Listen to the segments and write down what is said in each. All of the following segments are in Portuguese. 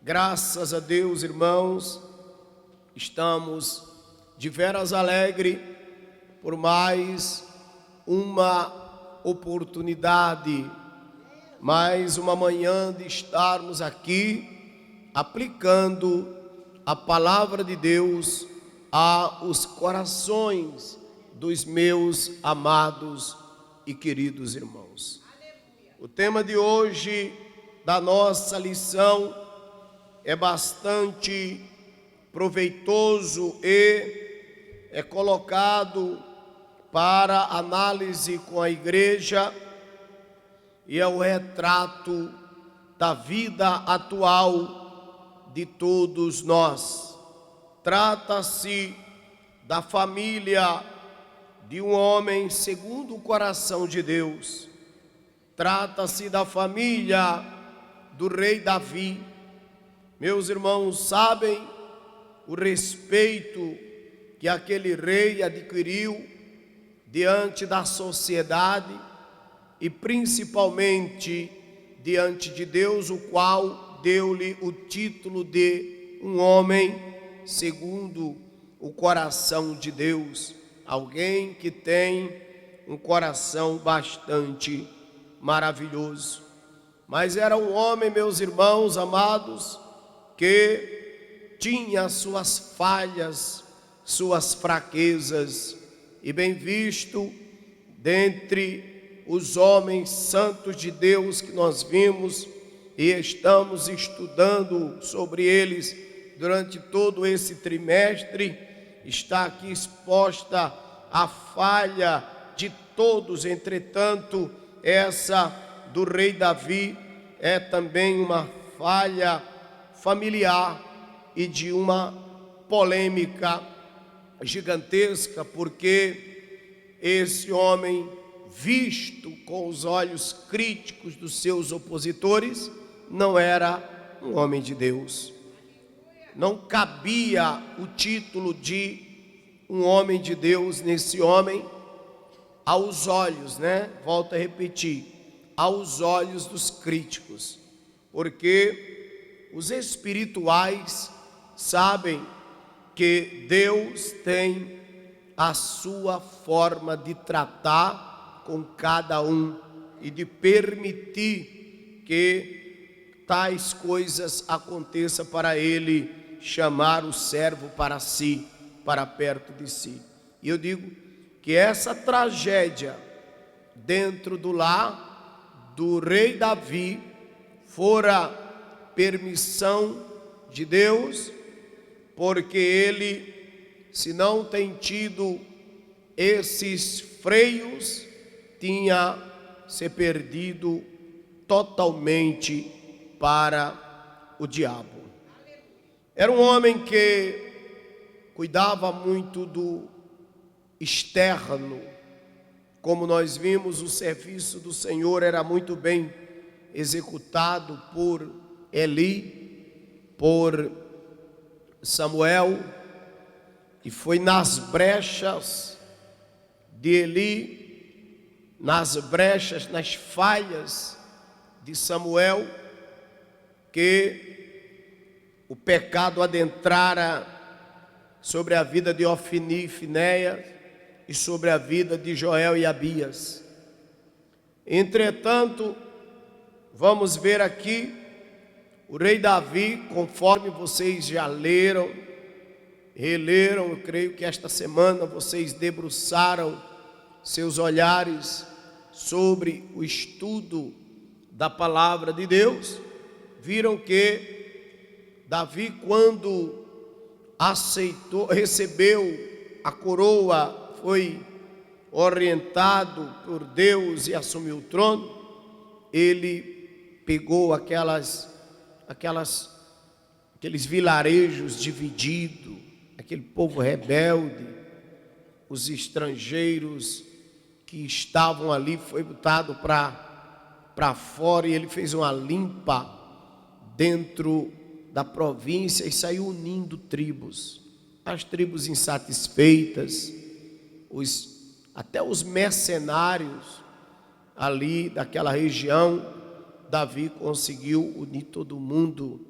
Graças a Deus, irmãos, estamos de veras alegres por mais uma oportunidade, mais uma manhã de estarmos aqui aplicando a palavra de Deus aos corações dos meus amados e queridos irmãos. O tema de hoje da nossa lição é bastante proveitoso e é colocado para análise com a igreja e é o retrato da vida atual de todos nós. Trata-se da família de um homem segundo o coração de Deus. Trata-se da família do rei Davi. Meus irmãos sabem o respeito que aquele rei adquiriu diante da sociedade e principalmente diante de Deus, o qual deu-lhe o título de um homem segundo o coração de Deus, alguém que tem um coração bastante maravilhoso. Mas era um homem, meus irmãos amados, que tinha suas falhas, suas fraquezas, e bem visto dentre os homens santos de Deus que nós vimos e estamos estudando sobre eles durante todo esse trimestre, está aqui exposta a falha de todos. Entretanto, essa do rei Davi é também uma falha familiar e de uma polêmica gigantesca, porque esse homem, visto com os olhos críticos dos seus opositores, não era um homem de Deus. Não cabia o título de um homem de Deus nesse homem aos olhos, Volto a repetir, aos olhos dos críticos, porque os espirituais sabem que Deus tem a sua forma de tratar com cada um e de permitir que tais coisas aconteçam para Ele chamar o servo para si, para perto de si. E eu digo que essa tragédia dentro do lar do rei Davi fora permissão de Deus, porque ele, se não tem tido esses freios, tinha se perdido totalmente para o diabo. Era um homem que cuidava muito do externo. Como nós vimos, o serviço do Senhor era muito bem executado por Eli, por Samuel, e foi nas brechas de Eli, nas brechas, nas falhas de Samuel, que o pecado adentrara sobre a vida de Ofni e Finéias e sobre a vida de Joel e Abias. Entretanto, vamos ver aqui o rei Davi, conforme vocês já leram, releram, eu creio que esta semana vocês debruçaram seus olhares sobre o estudo da palavra de Deus, viram que Davi, quando recebeu a coroa, foi orientado por Deus e assumiu o trono, ele pegou aqueles vilarejos divididos, aquele povo rebelde, os estrangeiros que estavam ali, foi botado para fora, e ele fez uma limpa dentro da província e saiu unindo tribos, as tribos insatisfeitas, até os mercenários ali daquela região. Davi conseguiu unir todo mundo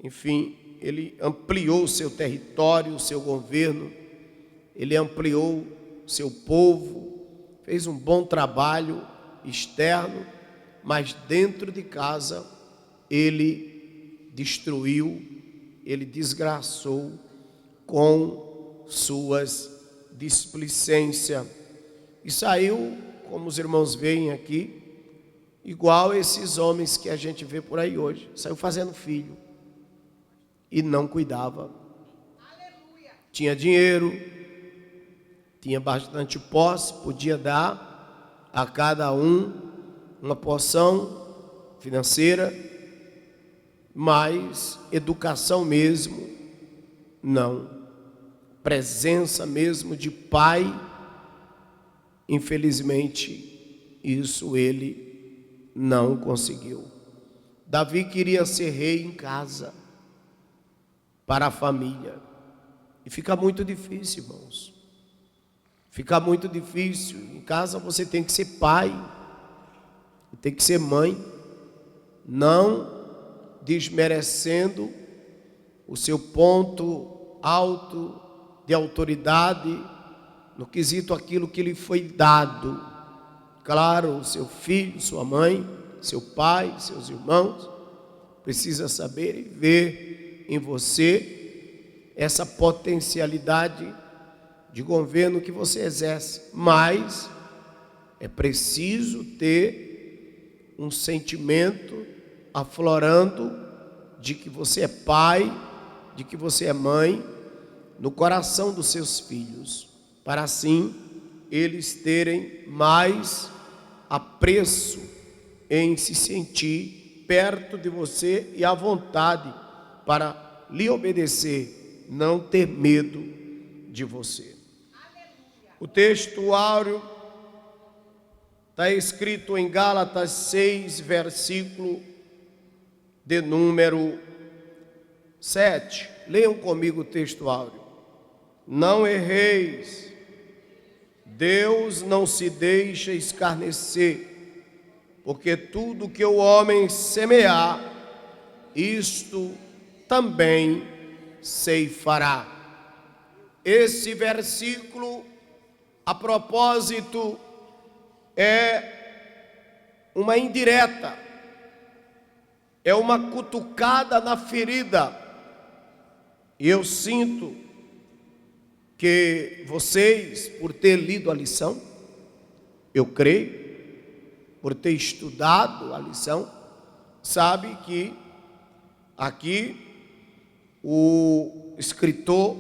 enfim, ele ampliou o seu território, o seu governo, ele ampliou o seu povo, fez um bom trabalho externo, mas dentro de casa ele destruiu, ele desgraçou com suas displicências e saiu, como os irmãos veem aqui, igual esses homens que a gente vê por aí hoje, saiu fazendo filho e não cuidava. Tinha dinheiro, tinha bastante posse, podia dar a cada um uma porção financeira, mas educação mesmo, não. Presença mesmo de pai, infelizmente, isso ele não conseguiu. Davi queria ser rei em casa, para a família. E fica muito difícil, irmãos. Fica muito difícil. Em casa você tem que ser pai, tem que ser mãe, não desmerecendo o seu ponto alto de autoridade no quesito aquilo que lhe foi dado. Claro, o seu filho, sua mãe, seu pai, seus irmãos precisa saber e ver em você essa potencialidade de governo que você exerce, mas é preciso ter um sentimento aflorando de que você é pai, de que você é mãe, no coração dos seus filhos, para assim eles terem mais apreço em se sentir perto de você e à vontade para lhe obedecer, não ter medo de você. O texto áureo está escrito em Gálatas 6, versículo de número 7. Leiam comigo o texto áureo. Não erreis, Deus não se deixa escarnecer, porque tudo que o homem semear, isto também ceifará. Esse versículo, a propósito, é uma indireta, é uma cutucada na ferida. E eu sinto que vocês, por ter lido a lição, eu creio, por ter estudado a lição, sabe que aqui o escritor,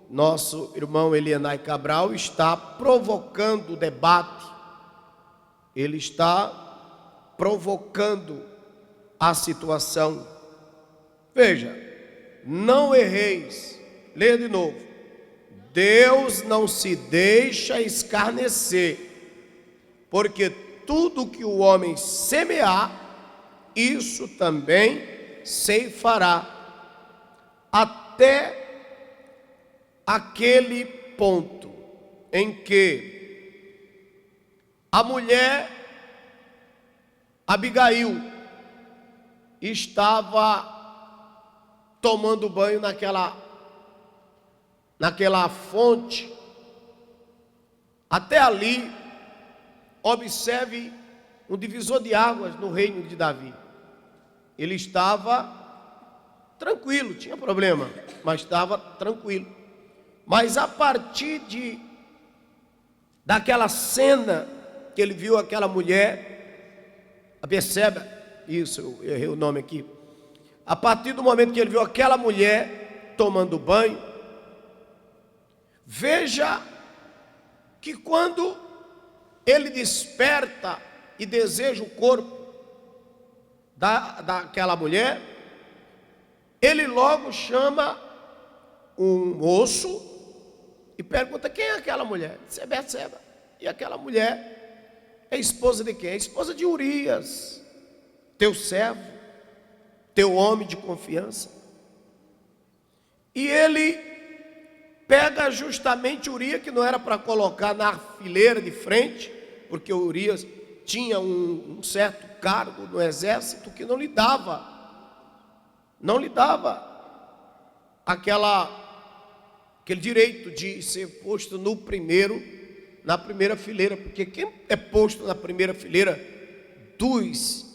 nosso irmão Elianai Cabral, está provocando o debate, ele está provocando a situação. Veja, não erreis, leia de novo, Deus não se deixa escarnecer, porque tudo que o homem semear, isso também ceifará, até aquele ponto em que a mulher Abigail estava tomando banho naquela fonte. Até ali, observe um divisor de águas no reino de Davi. Ele estava tranquilo, tinha problema, mas estava tranquilo. Mas a partir daquela cena que ele viu aquela mulher, a Betseba, isso, eu errei o nome aqui. A partir do momento que ele viu aquela mulher tomando banho, veja que quando ele desperta e deseja o corpo daquela mulher, ele logo chama um moço e pergunta: quem é aquela mulher? Diz: é Betseba. E aquela mulher é esposa de quem? É esposa de Urias, teu servo, teu homem de confiança. E ele pega justamente Urias, que não era para colocar na fileira de frente, porque Urias tinha um certo cargo no exército que não lhe dava não lhe dava aquele direito de ser posto na primeira fileira, porque quem é posto na primeira fileira dos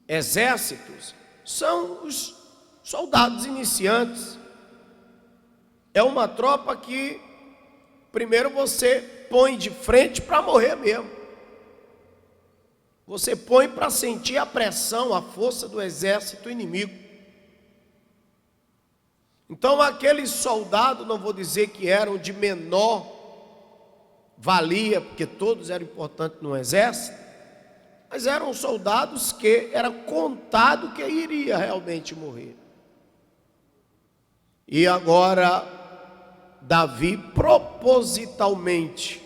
exércitos são os soldados iniciantes. É uma tropa que primeiro você põe de frente para morrer mesmo. Você põe para sentir a pressão, a força do exército inimigo. Então aqueles soldados, não vou dizer que eram de menor valia, porque todos eram importantes no exército, mas eram soldados que era contado que iria realmente morrer. E agora Davi propositalmente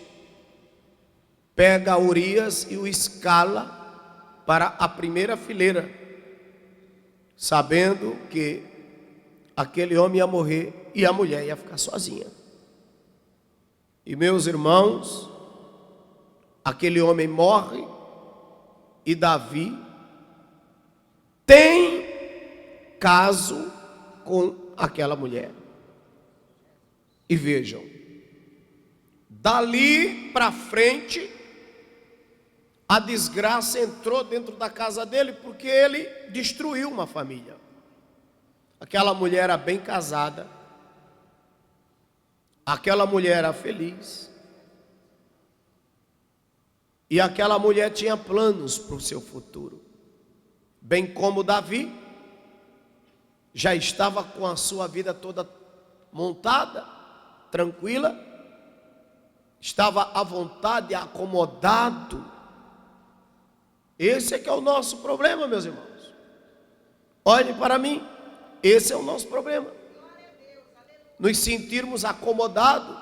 pega Urias e o escala para a primeira fileira, sabendo que aquele homem ia morrer e a mulher ia ficar sozinha. E meus irmãos, aquele homem morre e Davi tem caso com aquela mulher. E vejam, dali para frente, a desgraça entrou dentro da casa dele, porque ele destruiu uma família. Aquela mulher era bem casada, aquela mulher era feliz, e aquela mulher tinha planos para o seu futuro, bem como Davi já estava com a sua vida toda montada, tranquila, estava à vontade, acomodado. Esse é que é o nosso problema, meus irmãos. Olhem para mim, esse é o nosso problema. Nos sentirmos acomodados.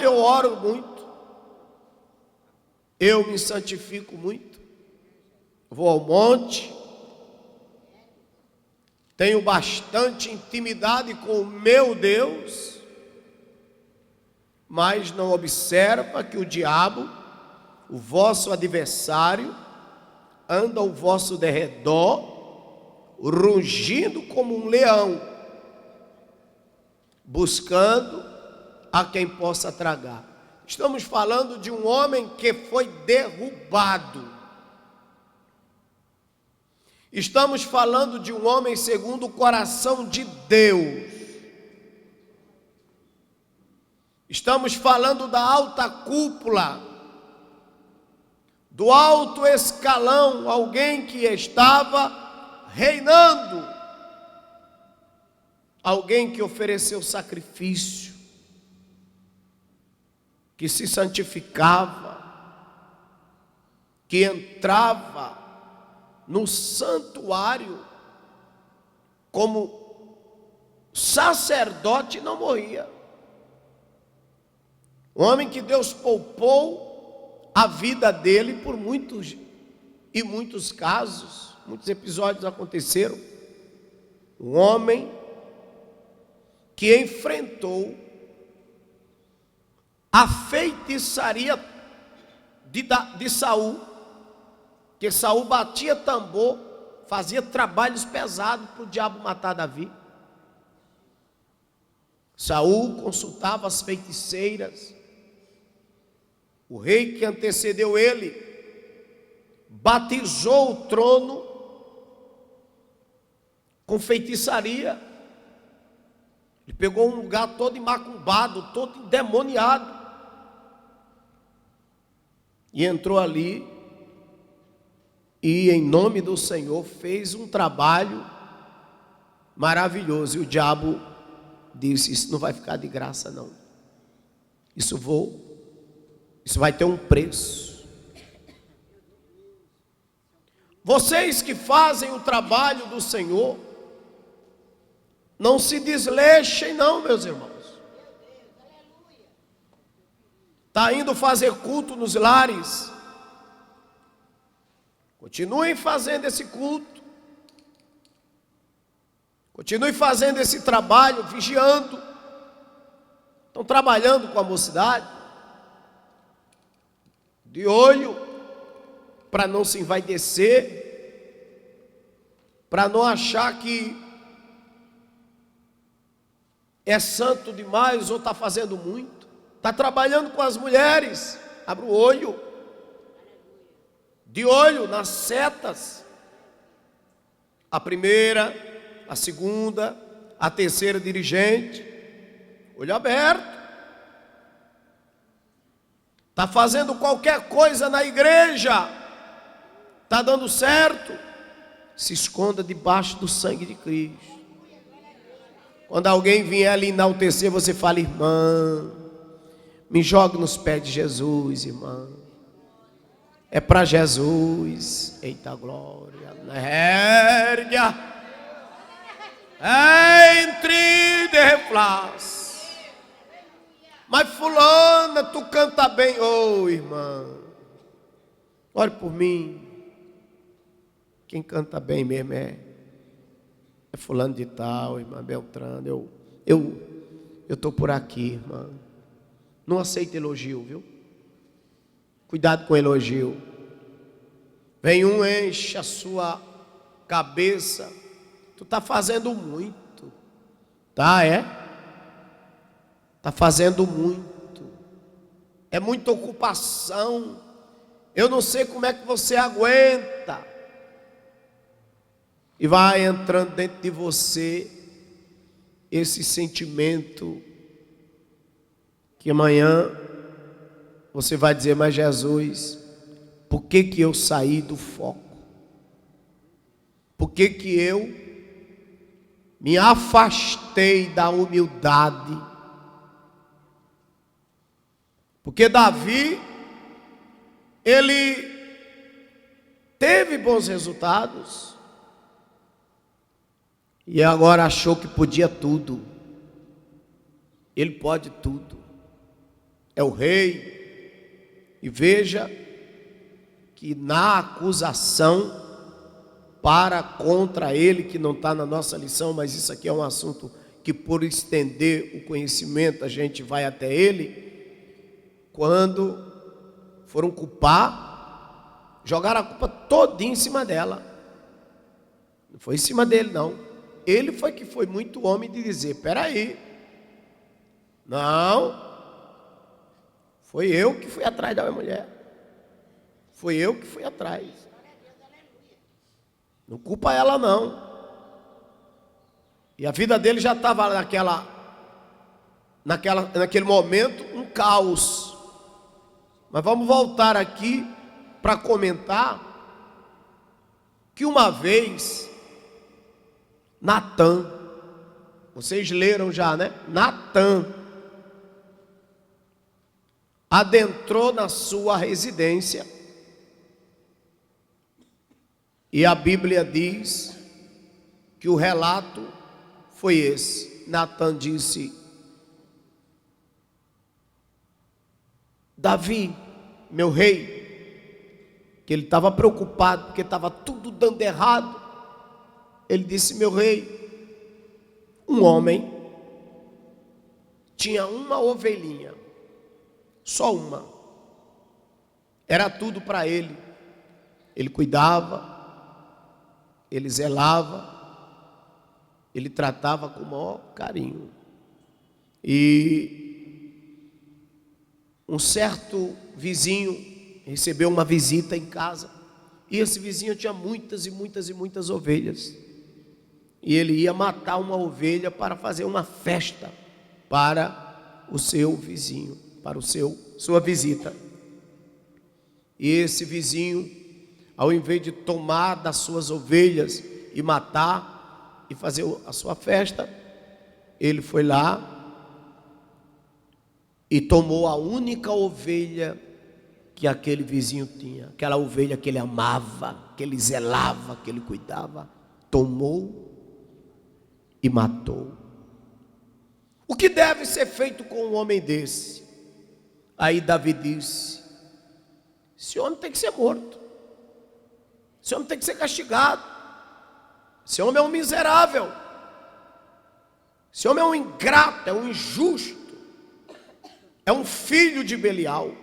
Eu oro muito, eu me santifico muito, vou ao monte, tenho bastante intimidade com o meu Deus, mas não observa que o diabo, o vosso adversário, anda ao vosso derredor, rugindo como um leão, buscando a quem possa tragar. Estamos falando de um homem que foi derrubado. Estamos falando de um homem segundo o coração de Deus. Estamos falando da alta cúpula, do alto escalão, alguém que estava reinando, alguém que ofereceu sacrifício, que se santificava, que entrava no santuário como sacerdote, não morria. Um homem que Deus poupou a vida dele por muitos casos, muitos episódios aconteceram. Um homem que enfrentou a feitiçaria de Saul, que Saul batia tambor, fazia trabalhos pesados para o diabo matar Davi. Saul consultava as feiticeiras. O rei que antecedeu ele batizou o trono com feitiçaria. Ele pegou um lugar todo macumbado, todo endemoniado, e entrou ali e em nome do Senhor fez um trabalho maravilhoso. E o diabo disse: isso não vai ficar de graça não, isso vai ter um preço. Vocês que fazem o trabalho do Senhor, não se desleixem não, meus irmãos. Está indo fazer culto nos lares, continuem fazendo esse culto, continue fazendo esse trabalho, vigiando. Estão trabalhando com a mocidade, de olho para não se envaidecer, para não achar que é santo demais ou está fazendo muito. Está trabalhando com as mulheres. Abre o olho. De olho nas setas. A primeira, a segunda, a terceira dirigente. Olho aberto. Está fazendo qualquer coisa na igreja. Está dando certo. Se esconda debaixo do sangue de Cristo. Quando alguém vier ali enaltecer, você fala: irmã, me jogue nos pés de Jesus, irmã. É para Jesus. Eita glória. Nérdia. Entre de reflaz. Mas fulana, tu canta bem. Ô irmã, ore por mim. Quem canta bem mesmo é fulano de tal, irmã Beltrano. Eu estou por aqui, irmã. Não aceita elogio, viu? Cuidado com elogio. Vem um, enche a sua cabeça. Tu está fazendo muito. Tá, é? Está fazendo muito. É muita ocupação. Eu não sei como é que você aguenta. E vai entrando dentro de você esse sentimento que amanhã você vai dizer: mas Jesus, por que que eu saí do foco? Por que que eu me afastei da humildade? Porque Davi, ele teve bons resultados. E agora achou que podia tudo. Ele pode tudo. É o rei. E veja que na acusação contra ele, que não está na nossa lição, mas isso aqui é um assunto que, por estender o conhecimento, a gente vai até ele. Quando foram culpar, jogaram a culpa todinha em cima dela. Não foi em cima dele, não. Ele foi que foi muito homem de dizer: peraí, não, foi eu que fui atrás da minha mulher, foi eu que fui atrás, não culpa ela não. E a vida dele já estava naquele momento um caos. Mas vamos voltar aqui para comentar que uma vez Natã, vocês leram já, né? Natã adentrou na sua residência e a Bíblia diz que o relato foi esse. Natã disse: Davi, meu rei, que ele estava preocupado porque estava tudo dando errado. Ele disse: meu rei, um homem tinha uma ovelhinha, só uma, era tudo para ele. Ele cuidava, ele zelava, ele tratava com o maior carinho. E um certo vizinho recebeu uma visita em casa, e esse vizinho tinha muitas e muitas e muitas ovelhas. E ele ia matar uma ovelha para fazer uma festa para o seu vizinho, para sua visita. E esse vizinho, ao invés de tomar das suas ovelhas e matar e fazer a sua festa, ele foi lá e tomou a única ovelha que aquele vizinho tinha, aquela ovelha que ele amava, que ele zelava, que ele cuidava, tomou e matou. O que deve ser feito com um homem desse? Aí Davi disse: esse homem tem que ser morto, esse homem tem que ser castigado, esse homem é um miserável, esse homem é um ingrato, é um injusto, é um filho de Belial.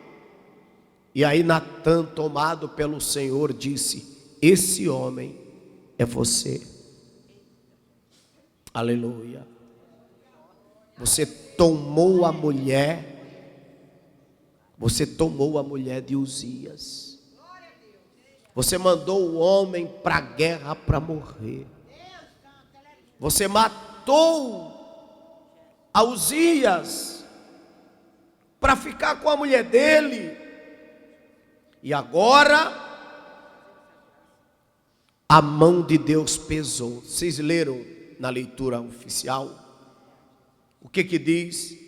E aí Natã, tomado pelo Senhor, disse: esse homem é você. Aleluia. Você tomou a mulher de Uzias. Você mandou o homem para a guerra para morrer. Você matou a Uzias para ficar com a mulher dele. E agora a mão de Deus pesou. Vocês leram na leitura oficial? O que diz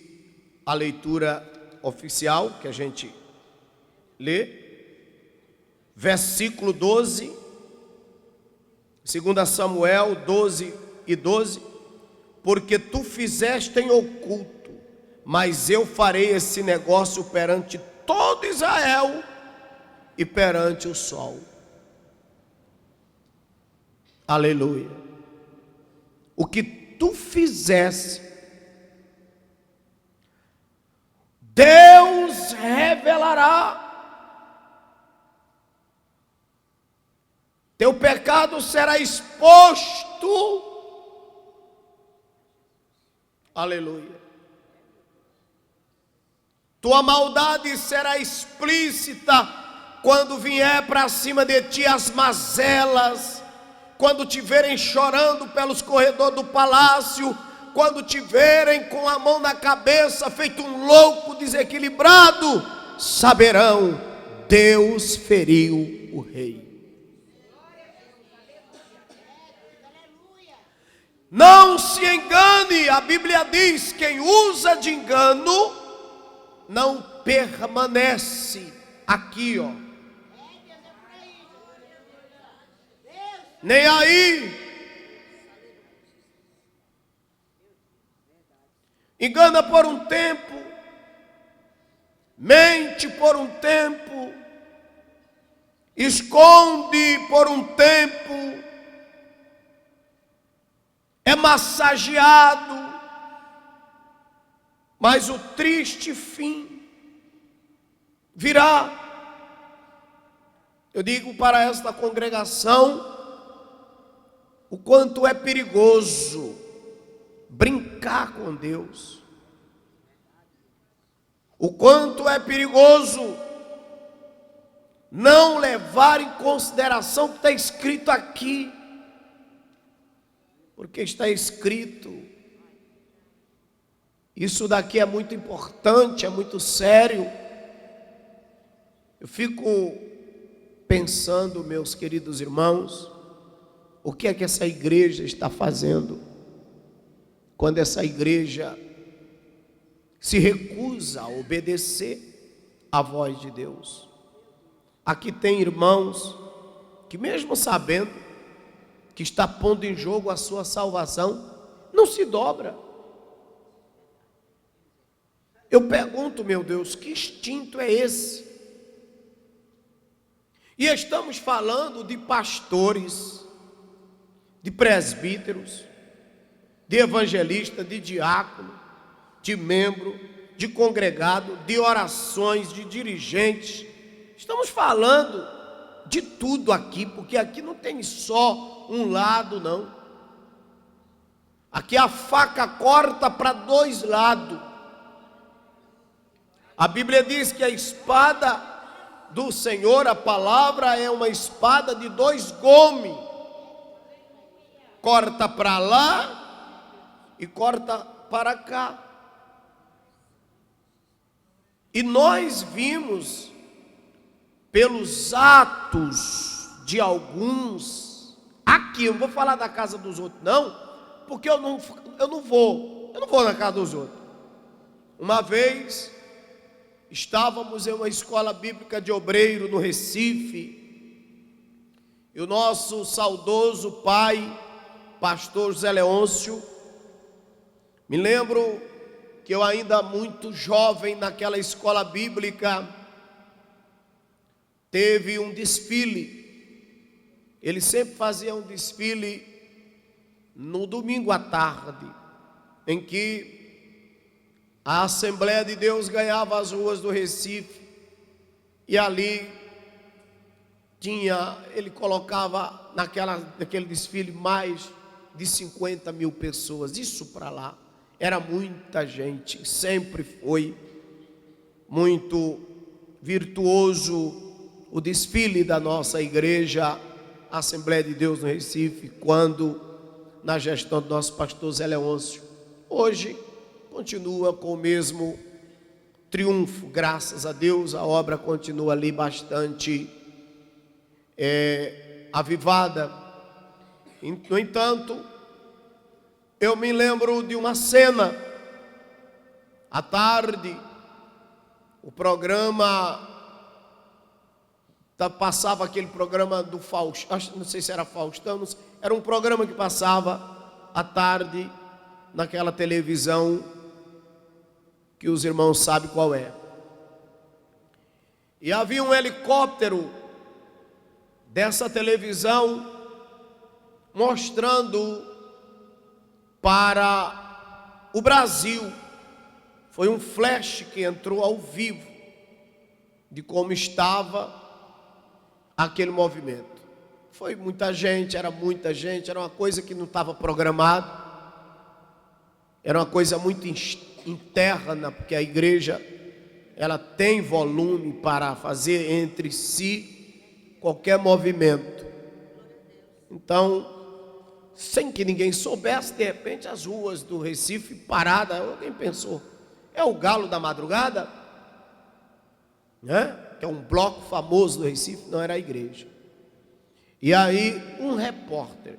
a leitura oficial que a gente lê? Versículo 12, 2 Samuel 12:12. Porque tu fizeste em oculto, mas eu farei esse negócio perante todo Israel e perante o sol. Aleluia. O que tu fizeste, Deus revelará. Teu pecado será exposto. Aleluia. Tua maldade será explícita quando vier para cima de ti as mazelas, quando te verem chorando pelos corredores do palácio, quando te verem com a mão na cabeça, feito um louco desequilibrado, saberão: Deus feriu o rei. Não se engane, a Bíblia diz: quem usa de engano não permanece aqui, ó. Nem aí. Engana por um tempo, mente por um tempo, esconde por um tempo, é massageado, mas o triste fim virá. Eu digo para esta congregação o quanto é perigoso brincar com Deus, o quanto é perigoso não levar em consideração o que está escrito aqui. Porque está escrito, isso daqui é muito importante, é muito sério. Eu fico pensando, meus queridos irmãos, o que é que essa igreja está fazendo quando essa igreja se recusa a obedecer à voz de Deus. Aqui tem irmãos que, mesmo sabendo que está pondo em jogo a sua salvação, não se dobra. Eu pergunto, meu Deus, que instinto é esse? E estamos falando de pastores, de presbíteros, de evangelista, de diácono, de membro, de congregado, de orações, de dirigentes. Estamos falando de tudo aqui, porque aqui não tem só um lado, não. Aqui a faca corta para dois lados. A Bíblia diz que a espada do Senhor, a palavra, é uma espada de dois gumes. Corta para lá e corta para cá. E nós vimos, pelos atos de alguns, aqui, eu não vou falar da casa dos outros não, porque eu não vou na casa dos outros. Uma vez, estávamos em uma escola bíblica de obreiro no Recife, e o nosso saudoso pai, pastor José Leôncio, me lembro que eu ainda muito jovem naquela escola bíblica, teve um desfile. Ele sempre fazia um desfile no domingo à tarde, em que a Assembleia de Deus ganhava as ruas do Recife, e ali ele colocava naquele desfile mais de 50 mil pessoas, isso para lá. Era muita gente, sempre foi muito virtuoso o desfile da nossa igreja, Assembleia de Deus no Recife, quando na gestão do nosso pastor Zé Leôncio. Hoje continua com o mesmo triunfo, graças a Deus, a obra continua ali bastante avivada. No entanto, eu me lembro de uma cena, à tarde, o programa, passava aquele programa do Faustão, não sei se era Faustão, era um programa que passava à tarde, naquela televisão, que os irmãos sabem qual é. E havia um helicóptero dessa televisão mostrando para o Brasil. Foi um flash que entrou ao vivo de como estava aquele movimento. Foi muita gente, era uma coisa que não estava programada, era uma coisa muito interna, porque a igreja ela tem volume para fazer entre si qualquer movimento. Então, sem que ninguém soubesse, de repente as ruas do Recife paradas. Alguém pensou, é o Galo da Madrugada, né? Que é um bloco famoso do Recife. Não, era a igreja. E aí um repórter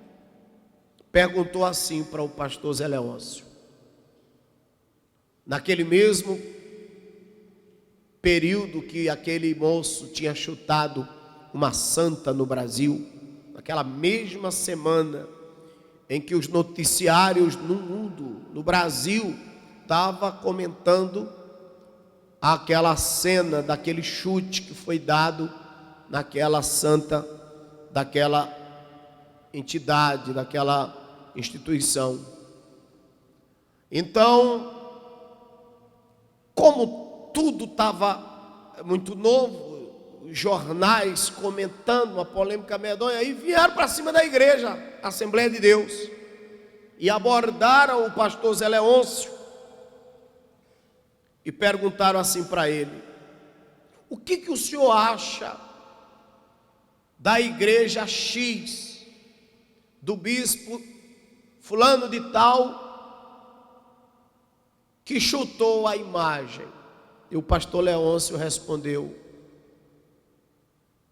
perguntou assim para o pastor Zé Leôncio, naquele mesmo período que aquele moço tinha chutado uma santa no Brasil, naquela mesma semana em que os noticiários no mundo, no Brasil, estavam comentando aquela cena daquele chute que foi dado naquela santa, daquela entidade, daquela instituição. Então, como tudo estava muito novo, os jornais comentando uma polêmica medonha, aí vieram para cima da igreja, Assembleia de Deus, e abordaram o pastor Zé Leôncio e perguntaram assim para ele: o que o senhor acha da igreja X, do bispo fulano de tal, que chutou a imagem? E o pastor Leôncio respondeu: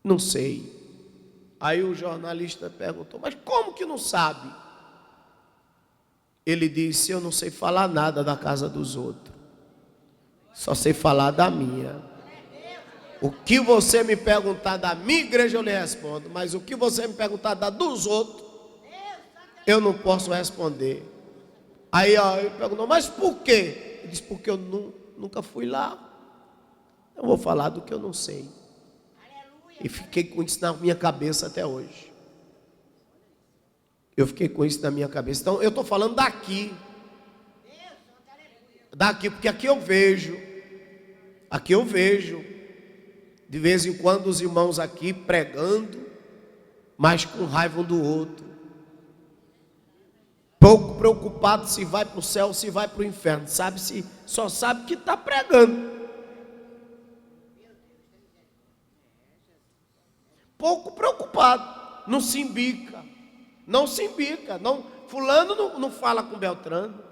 não sei. Aí o jornalista perguntou: mas como que não sabe? Ele disse: eu não sei falar nada da casa dos outros, só sei falar da minha. O que você me perguntar da minha igreja eu lhe respondo, mas o que você me perguntar da dos outros, eu não posso responder. Aí ele perguntou: mas por quê? Ele disse: porque eu nunca fui lá, eu vou falar do que eu não sei. E fiquei com isso na minha cabeça até hoje. Eu fiquei com isso na minha cabeça. Então eu estou falando daqui, porque aqui eu vejo, de vez em quando os irmãos aqui pregando, mas com raiva um do outro, pouco preocupado se vai para o céu ou se vai para o inferno, só sabe que está pregando. Pouco preocupado, não se imbica, fulano não fala com Beltrano.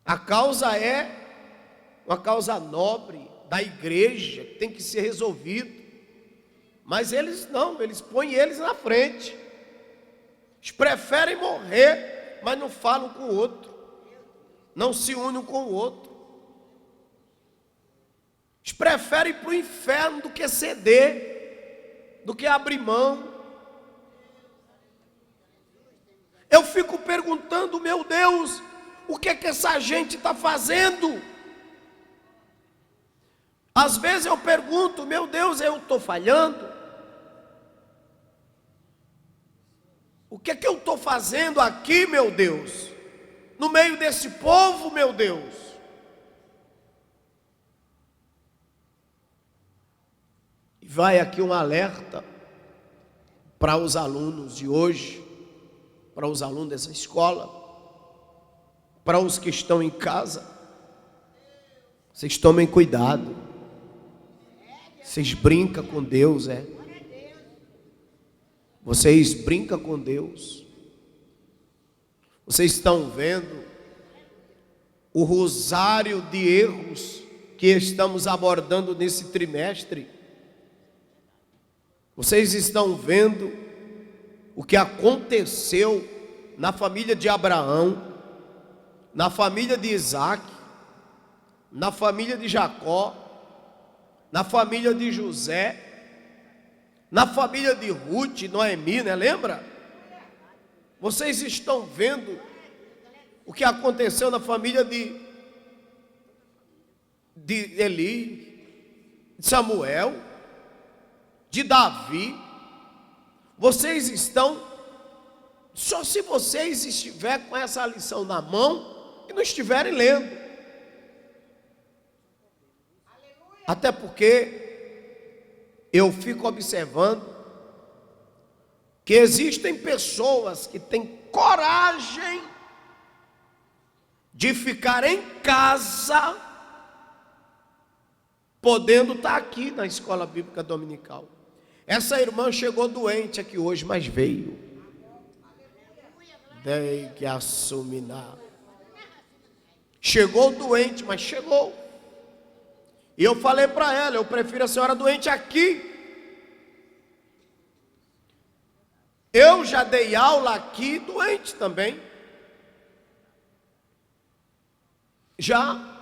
A causa é uma causa nobre da igreja, que tem que ser resolvido, mas eles não, eles põem eles na frente, eles preferem morrer, mas não falam com o outro, não se unem com o outro. Eles preferem ir para o inferno do que ceder, do que abrir mão. Eu fico perguntando: meu Deus, o que é que essa gente está fazendo? Às vezes eu pergunto: meu Deus, eu estou falhando? O que é que eu estou fazendo aqui, meu Deus? No meio desse povo, meu Deus? Vai aqui um alerta para os alunos de hoje, para os alunos dessa escola, para os que estão em casa. Vocês tomem cuidado. Vocês brincam com Deus, Vocês brincam com Deus. Vocês estão vendo o rosário de erros que estamos abordando nesse trimestre. Vocês estão vendo o que aconteceu na família de Abraão, na família de Isaac, na família de Jacó, na família de José, na família de Ruth, Noemi, né? Lembra? Vocês estão vendo o que aconteceu na família de Eli, de Samuel, de Davi. Vocês estão, só se vocês estiverem com essa lição na mão e não estiverem lendo. Até porque eu fico observando que existem pessoas que têm coragem de ficar em casa, podendo estar aqui na escola bíblica dominical. Essa irmã chegou doente aqui hoje, mas veio. Dei que assuminar. Chegou doente, mas chegou. E eu falei para ela, eu prefiro a senhora doente aqui. Eu já dei aula aqui doente também. Já.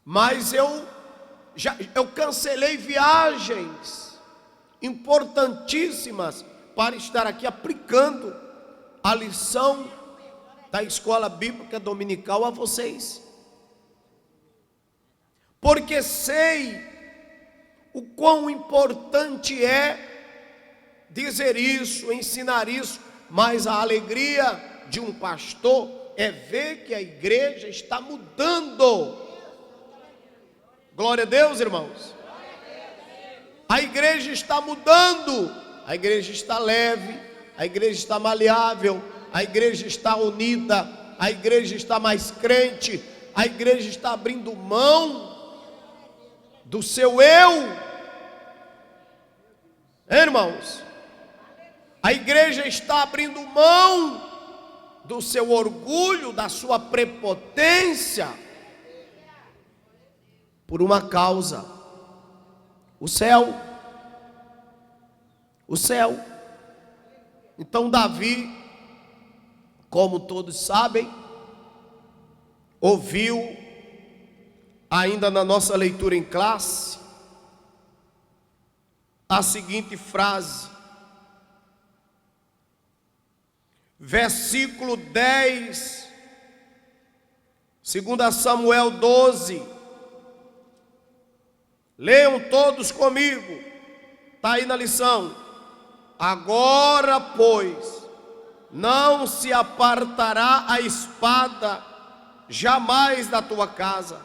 Mas eu cancelei viagens importantíssimas para estar aqui aplicando a lição da escola bíblica dominical a vocês. Porque sei o quão importante é dizer isso, ensinar isso, mas a alegria de um pastor é ver que a igreja está mudando. Glória a Deus, irmãos. A igreja está mudando. A igreja está leve, a igreja está maleável, a igreja está unida, a igreja está mais crente, a igreja está abrindo mão do seu eu. Irmãos, a igreja está abrindo mão do seu orgulho, da sua prepotência, por uma causa: o céu. O céu. Então Davi, como todos sabem, ouviu, ainda na nossa leitura em classe, a seguinte frase, versículo 10, 2 Samuel 12, leiam todos comigo, está aí na lição. Agora, pois, não se apartará a espada jamais da tua casa,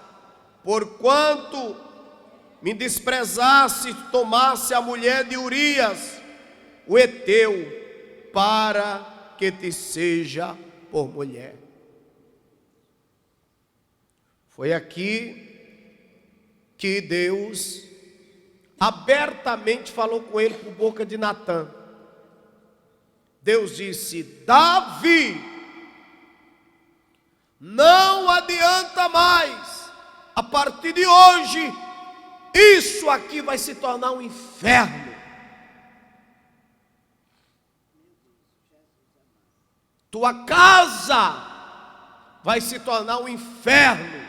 porquanto me desprezasse e tomasse a mulher de Urias, o heteu, para que te seja por mulher. Foi aqui que Deus abertamente falou com ele por boca de Natã. Deus disse: Davi, não adianta mais, a partir de hoje, isso aqui vai se tornar um inferno. Tua casa vai se tornar um inferno.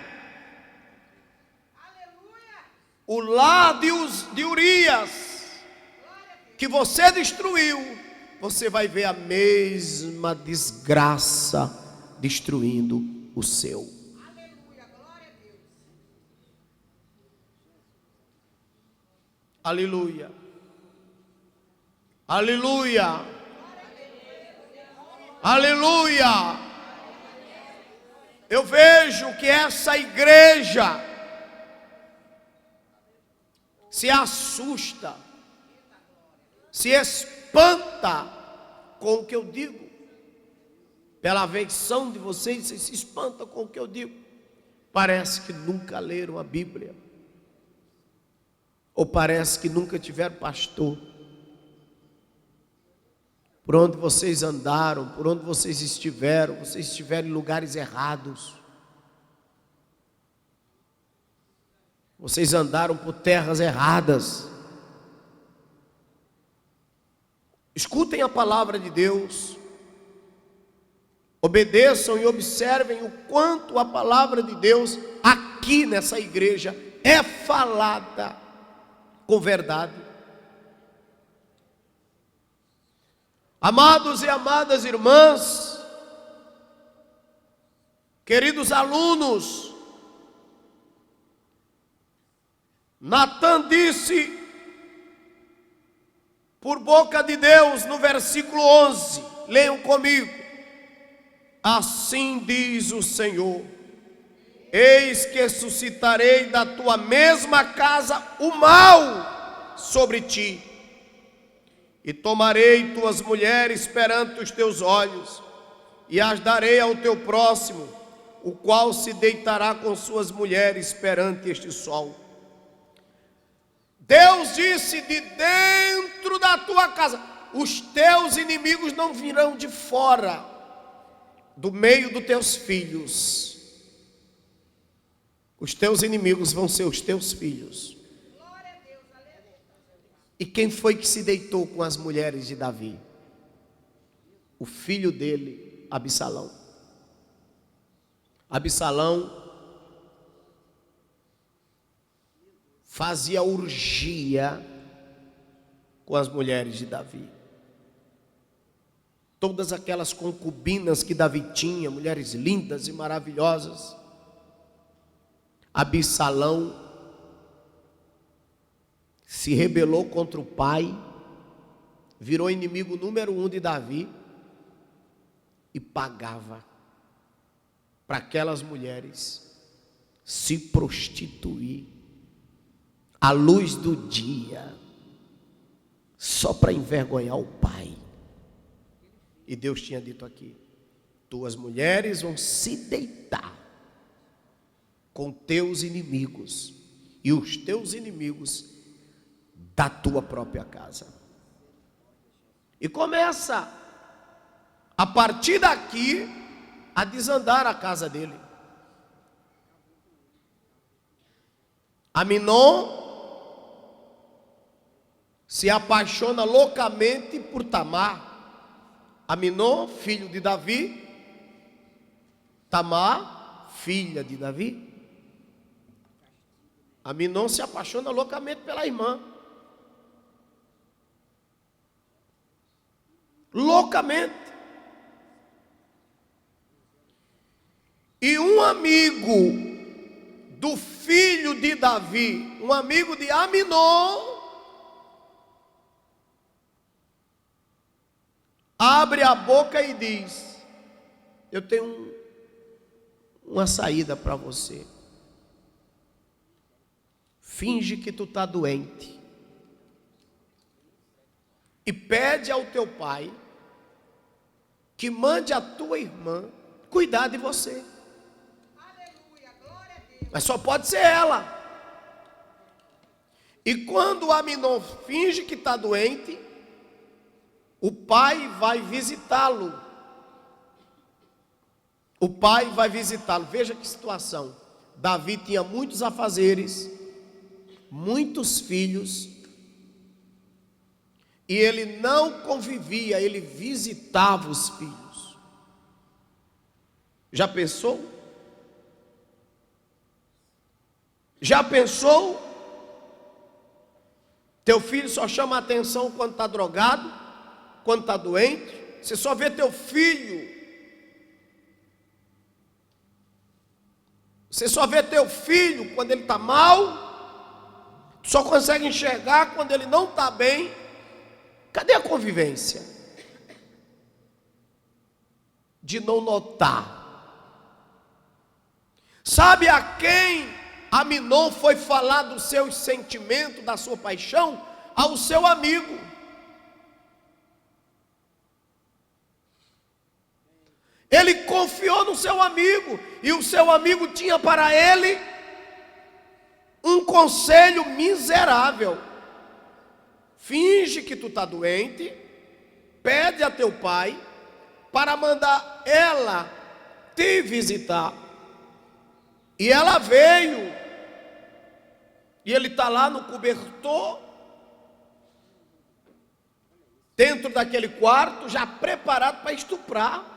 O lar de Urias, que você destruiu, você vai ver a mesma desgraça destruindo o seu. Aleluia. Aleluia. Aleluia. Eu vejo que essa igreja se assusta, se espanta com o que eu digo. Pela versão de vocês, vocês se espantam com o que eu digo. Parece que nunca leram a Bíblia. Ou parece que nunca tiveram pastor. Por onde vocês andaram, por onde vocês estiveram em lugares errados. Vocês andaram por terras erradas. Escutem a palavra de Deus. Obedeçam e observem o quanto a palavra de Deus aqui nessa igreja é falada com verdade. Amados e amadas irmãs, queridos alunos, Natan disse por boca de Deus no versículo 11, leiam comigo. Assim diz o Senhor: eis que suscitarei da tua mesma casa o mal sobre ti, e tomarei tuas mulheres perante os teus olhos, e as darei ao teu próximo, o qual se deitará com suas mulheres perante este sol. Deus disse: de dentro da tua casa, os teus inimigos não virão de fora, do meio dos teus filhos. Os teus inimigos vão ser os teus filhos. E quem foi que se deitou com as mulheres de Davi? O filho dele, Absalão. Absalão fazia orgia com as mulheres de Davi. Todas aquelas concubinas que Davi tinha, mulheres lindas e maravilhosas, Absalão se rebelou contra o pai, virou inimigo número 1 de Davi e pagava para aquelas mulheres se prostituir à luz do dia, só para envergonhar o pai. E Deus tinha dito aqui: tuas mulheres vão se deitar com teus inimigos, e os teus inimigos da tua própria casa. E começa, a partir daqui, a desandar a casa dele. Aminon se apaixona loucamente por Tamar. Aminon, filho de Davi. Tamar, filha de Davi. Aminon se apaixona loucamente pela irmã. Loucamente. E um amigo do filho de Davi, um amigo de Aminon, abre a boca e diz: eu tenho uma saída para você. Finge que tu está doente e pede ao teu pai que mande a tua irmã cuidar de você. Mas só pode ser ela. E quando Aminon finge que está doente, o pai vai visitá-lo. O pai vai visitá-lo. Veja que situação. Davi tinha muitos afazeres, muitos filhos, e ele não convivia, ele visitava os filhos. Já pensou? Já pensou? Teu filho só chama a atenção quando está drogado, quando está doente. Você só vê teu filho. Você só vê teu filho quando ele está mal. Só consegue enxergar quando ele não está bem. Cadê a convivência? De não notar. Sabe a quem Aminon foi falar dos seus sentimentos, da sua paixão? Ao seu amigo. Ele confiou no seu amigo, e o seu amigo tinha para ele um conselho miserável: finge que tu está doente, pede a teu pai para mandar ela te visitar. E ela veio, e ele está lá no cobertor, dentro daquele quarto, já preparado para estuprar.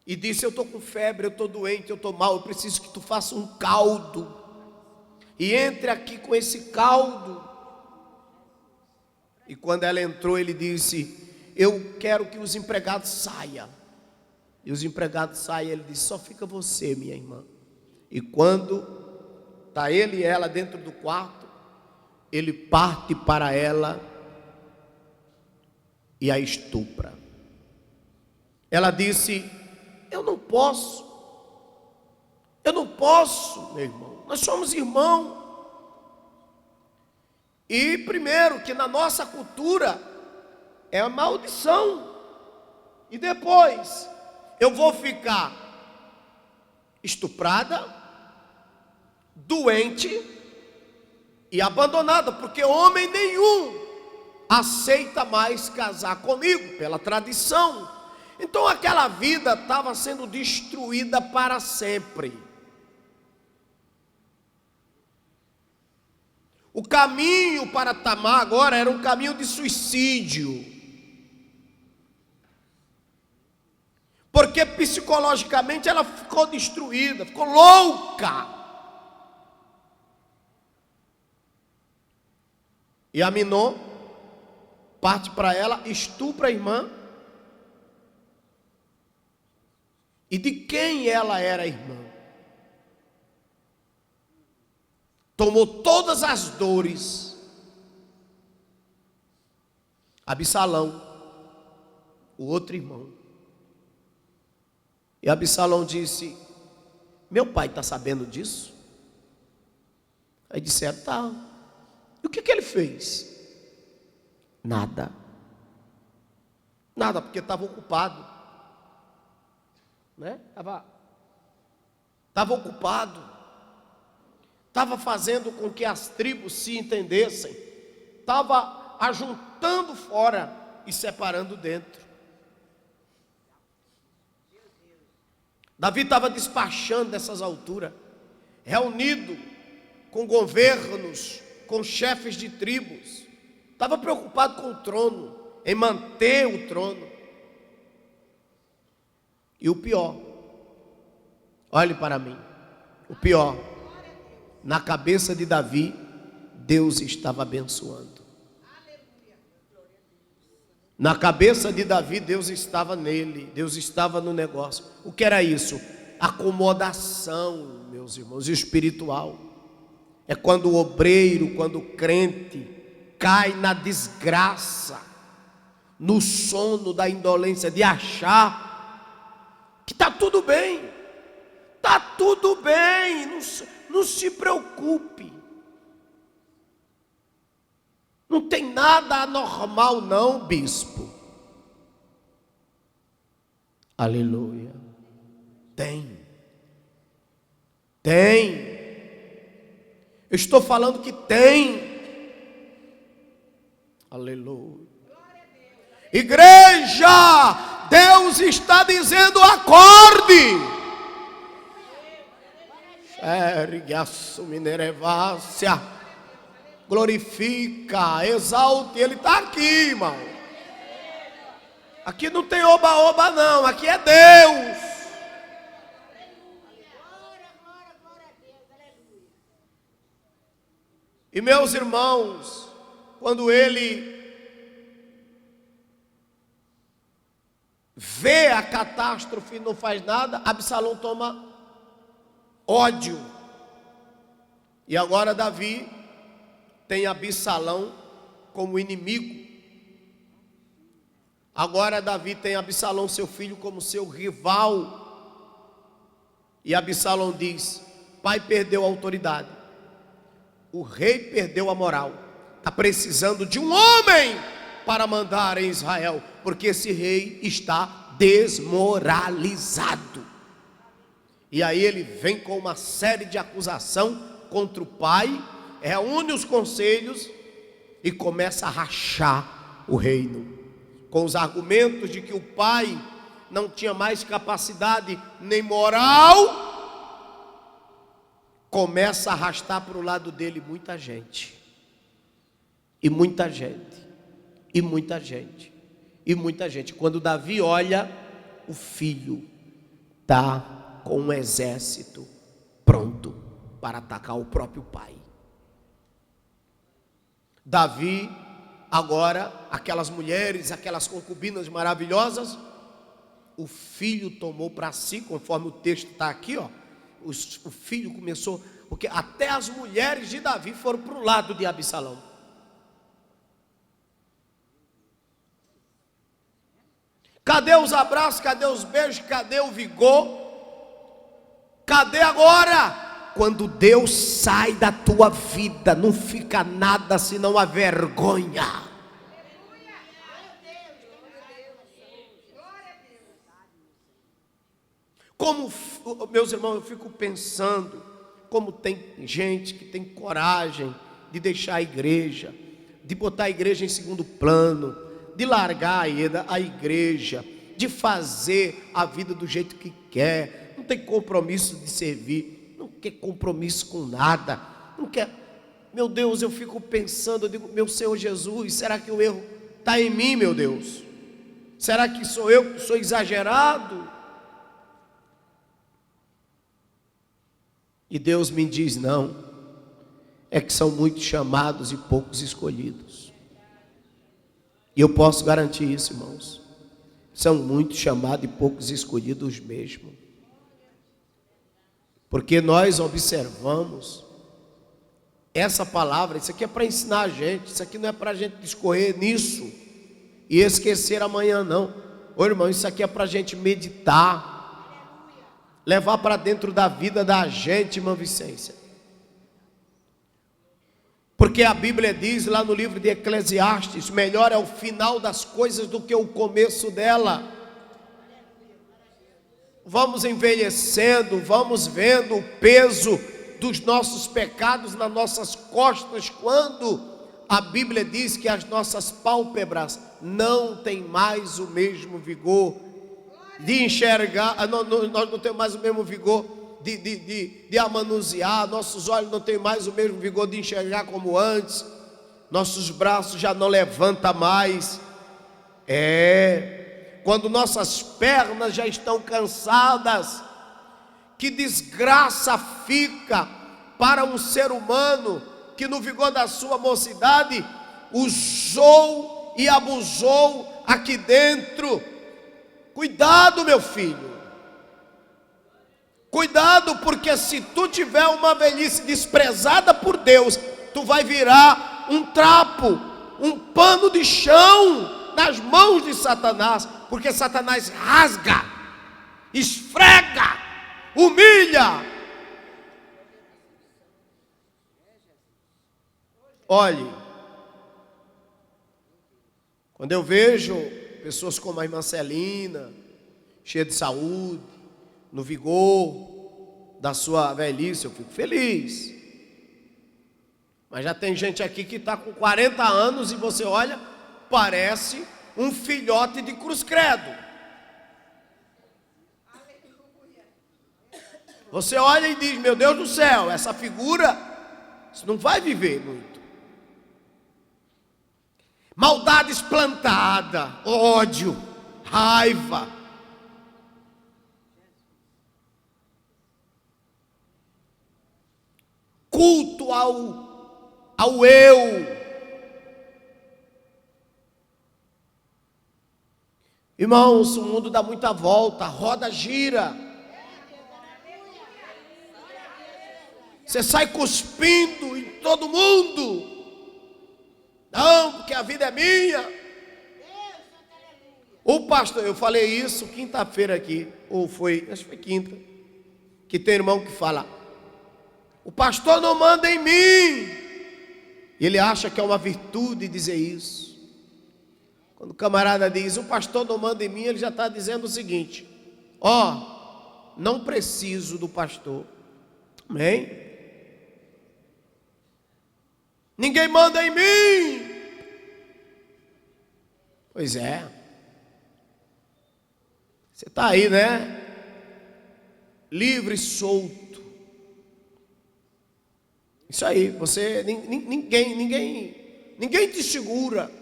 E disse: eu estou com febre, eu estou doente, eu estou mal, eu preciso que tu faça um caldo, e entre aqui com esse caldo. E quando ela entrou, ele disse: eu quero que os empregados saiam. E os empregados saem, ele disse: só fica você, minha irmã. E quando está ele e ela dentro do quarto, ele parte para ela e a estupra. Ela disse: eu não posso, meu irmão, nós somos irmãos. E primeiro, que na nossa cultura é uma maldição, e depois eu vou ficar estuprada, doente e abandonada, porque homem nenhum aceita mais casar comigo, pela tradição. Então aquela vida estava sendo destruída para sempre. O caminho para Tamar agora era um caminho de suicídio, porque psicologicamente ela ficou destruída, ficou louca. E Aminon parte para ela, estupra a irmã. E de quem ela era irmã? Tomou todas as dores. Absalão, o outro irmão. E Absalão disse: meu pai está sabendo disso? Aí disseram: tá. E o que ele fez? Nada. Nada, porque estava ocupado, né? Estava ocupado, estava fazendo com que as tribos se entendessem, estava ajuntando fora e separando dentro. Davi estava despachando dessas alturas, reunido com governos, com chefes de tribos, estava preocupado com o trono, em manter o trono. E o pior, olhe para mim, o pior, na cabeça de Davi, Deus estava abençoando. Na cabeça de Davi, Deus estava nele, Deus estava no negócio. O que era isso? Acomodação, meus irmãos, espiritual. É quando o obreiro, quando o crente cai na desgraça, no sono da indolência, de achar que está tudo bem, está tudo bem, não se preocupe, não tem nada anormal não, bispo. Aleluia. Tem. Eu estou falando que tem. Aleluia. Igreja, Deus está dizendo: acorde. Glorifica, exalte, Ele está aqui, irmão. Aqui não tem oba-oba não, aqui é Deus. E meus irmãos, quando ele vê a catástrofe e não faz nada, Absalão toma ódio. E agora Davi tem Absalão como inimigo. Agora Davi tem Absalão, seu filho, como seu rival. E Absalão diz: pai perdeu a autoridade, o rei perdeu a moral, está precisando de um homem para mandar em Israel, porque esse rei está desmoralizado. E aí ele vem com uma série de acusação contra o pai, reúne os conselhos e começa a rachar o reino, com os argumentos de que o pai não tinha mais capacidade nem moral. Começa a arrastar para o lado dele muita gente, e muita gente, e muita gente, e muita gente. Quando Davi olha, o filho está com um exército pronto para atacar o próprio pai. Davi, agora, aquelas mulheres, aquelas concubinas maravilhosas, o filho tomou para si, conforme o texto está aqui, ó. O filho começou, porque até as mulheres de Davi foram para o lado de Absalão. Cadê os abraços? Cadê os beijos? Cadê o vigor? Cadê agora? Quando Deus sai da tua vida, não fica nada senão a vergonha. Como, meus irmãos, eu fico pensando, como tem gente que tem coragem de deixar a igreja, de botar a igreja em segundo plano, de largar a igreja, de fazer a vida do jeito que quer, não tem compromisso de servir, não quer compromisso com nada, não quer. Meu Deus, eu fico pensando, eu digo, meu Senhor Jesus, será que o erro está em mim, meu Deus? Será que sou eu que sou exagerado? E Deus me diz, não, é que são muitos chamados e poucos escolhidos. E eu posso garantir isso, irmãos. São muitos chamados e poucos escolhidos mesmo. Porque nós observamos essa palavra, isso aqui é para ensinar a gente, isso aqui não é para a gente discorrer nisso e esquecer amanhã não. Ô irmão, isso aqui é para a gente meditar, levar para dentro da vida da gente, irmã Vicência. Porque a Bíblia diz lá no livro de Eclesiastes, melhor é o final das coisas do que o começo dela. Vamos envelhecendo, vamos vendo o peso dos nossos pecados nas nossas costas, quando a Bíblia diz que as nossas pálpebras não têm mais o mesmo vigor de enxergar, nós não temos mais o mesmo vigor de amanusear, nossos olhos não têm mais o mesmo vigor de enxergar como antes, nossos braços já não levantam mais, quando nossas pernas já estão cansadas. Que desgraça fica para um ser humano que no vigor da sua mocidade usou e abusou aqui dentro. Cuidado, meu filho, cuidado, porque se tu tiver uma velhice desprezada por Deus, tu vai virar um trapo, um pano de chão nas mãos de Satanás, porque Satanás rasga, esfrega, humilha. Olhe, quando eu vejo pessoas como a irmã Celina, cheia de saúde, no vigor da sua velhice, eu fico feliz. Mas já tem gente aqui que está com 40 anos e você olha, parece um filhote de cruz credo. Você olha e diz, meu Deus do céu, essa figura não vai viver muito. Maldades plantada, ódio, raiva. Culto ao eu. Irmãos, o mundo dá muita volta, a roda gira. Você sai cuspindo em todo mundo. Não, porque a vida é minha. O pastor, eu falei isso quinta-feira aqui, ou foi, acho que foi quinta, que tem irmão que fala, o pastor não manda em mim. Ele acha que é uma virtude dizer isso. Quando o camarada diz, o pastor não manda em mim, ele já está dizendo o seguinte: ó, não preciso do pastor. Amém? Ninguém manda em mim. Pois é. Você está aí, né? Livre, solto. Isso aí, você, ninguém te segura.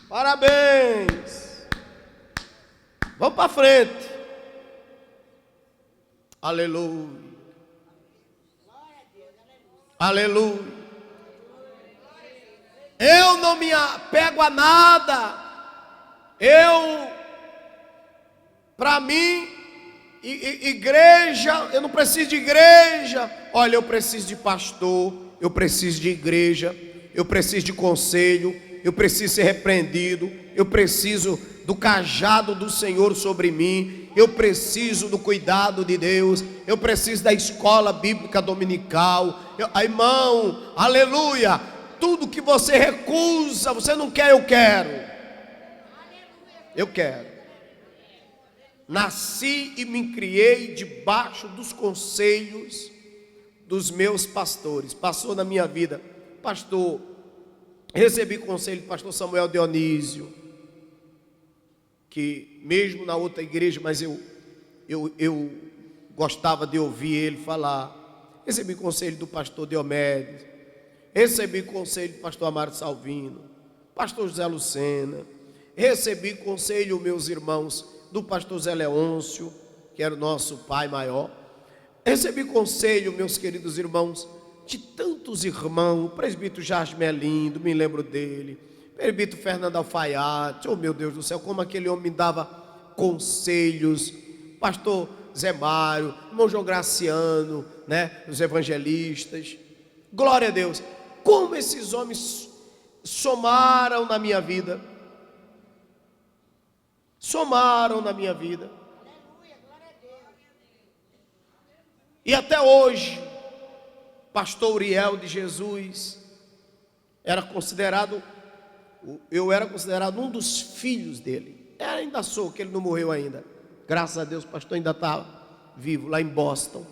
Parabéns. Vamos para frente. Aleluia. Aleluia. Eu não me apego a nada. Para mim, igreja, eu não preciso de igreja. Olha, eu preciso de pastor, eu preciso de igreja, eu preciso de conselho, eu preciso ser repreendido, eu preciso do cajado do Senhor sobre mim, eu preciso do cuidado de Deus, eu preciso da escola bíblica dominical. Irmão, aleluia, tudo que você recusa, você não quer, eu quero. Eu quero. Nasci e me criei debaixo dos conselhos dos meus pastores. Passou na minha vida, pastor, recebi conselho do pastor Samuel Dionísio, que mesmo na outra igreja, mas eu gostava de ouvir ele falar. Recebi conselho do pastor Diomedes, recebi conselho do pastor Amaro Salvino, pastor José Lucena, recebi conselho, meus irmãos, do pastor Zé Leôncio, que era o nosso pai maior. Recebi conselho, meus queridos irmãos, de tantos irmãos. O presbítero Jasme é lindo, me lembro dele. Presbítero Fernando Alfaiate, oh meu Deus do céu, como aquele homem me dava conselhos. Pastor Zé Mário, irmão João Graciano, né, os evangelistas. Glória a Deus. Como esses homens somaram na minha vida. Somaram na minha vida. E até hoje, pastor Uriel de Jesus eu era considerado um dos filhos dele. Ainda sou, que ele não morreu ainda. Graças a Deus, o pastor ainda está vivo, lá em Boston.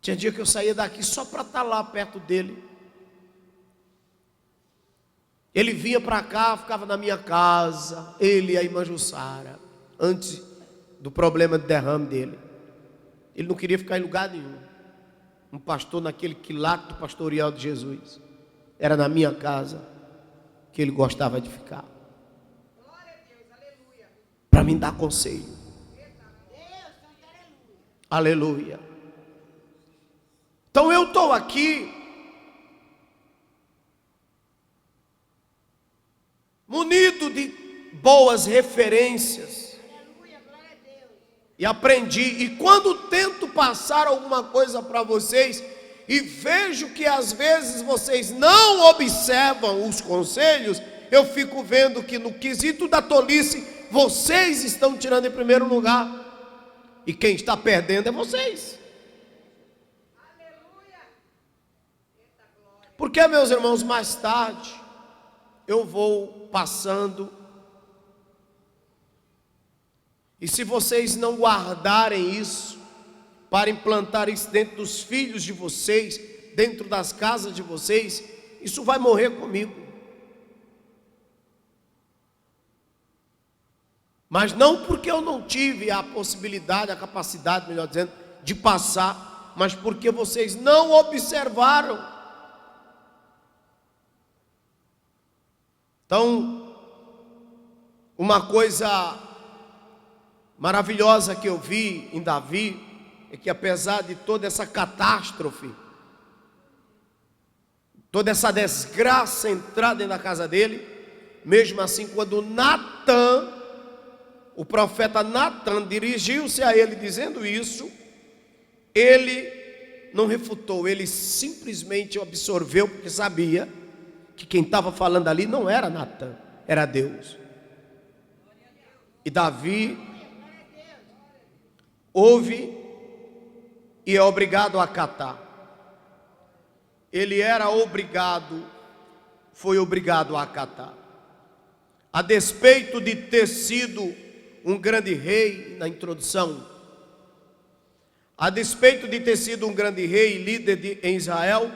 Tinha dia que eu saía daqui só para estar lá perto dele. Ele vinha para cá, ficava na minha casa, ele e a irmã Jussara, antes do problema de derrame dele. Ele não queria ficar em lugar nenhum. Um pastor naquele quilate pastoreal de Jesus. Era na minha casa que ele gostava de ficar. Para me dar conselho. Aleluia. Então eu estou aqui munido de boas referências. E aprendi. E quando tento passar alguma coisa para vocês e vejo que às vezes vocês não observam os conselhos, eu fico vendo que no quesito da tolice vocês estão tirando em primeiro lugar. E quem está perdendo é vocês. Porque, meus irmãos, mais tarde eu vou passando, e se vocês não guardarem isso, para implantar isso dentro dos filhos de vocês, dentro das casas de vocês, isso vai morrer comigo. Mas não porque eu não tive a possibilidade, a capacidade, melhor dizendo, de passar, mas porque vocês não observaram. Então, uma coisa maravilhosa que eu vi em Davi é que, apesar de toda essa catástrofe, toda essa desgraça entrar dentro da casa dele, mesmo assim, quando Natan, o profeta Natan, dirigiu-se a ele dizendo isso, ele não refutou, ele simplesmente absorveu, porque sabia que quem estava falando ali não era Natan, era Deus. E Davi ouve e é obrigado a acatar. Ele era obrigado foi obrigado a acatar. A despeito de ter sido um grande rei, na introdução, a despeito de ter sido um grande rei e líder em Israel,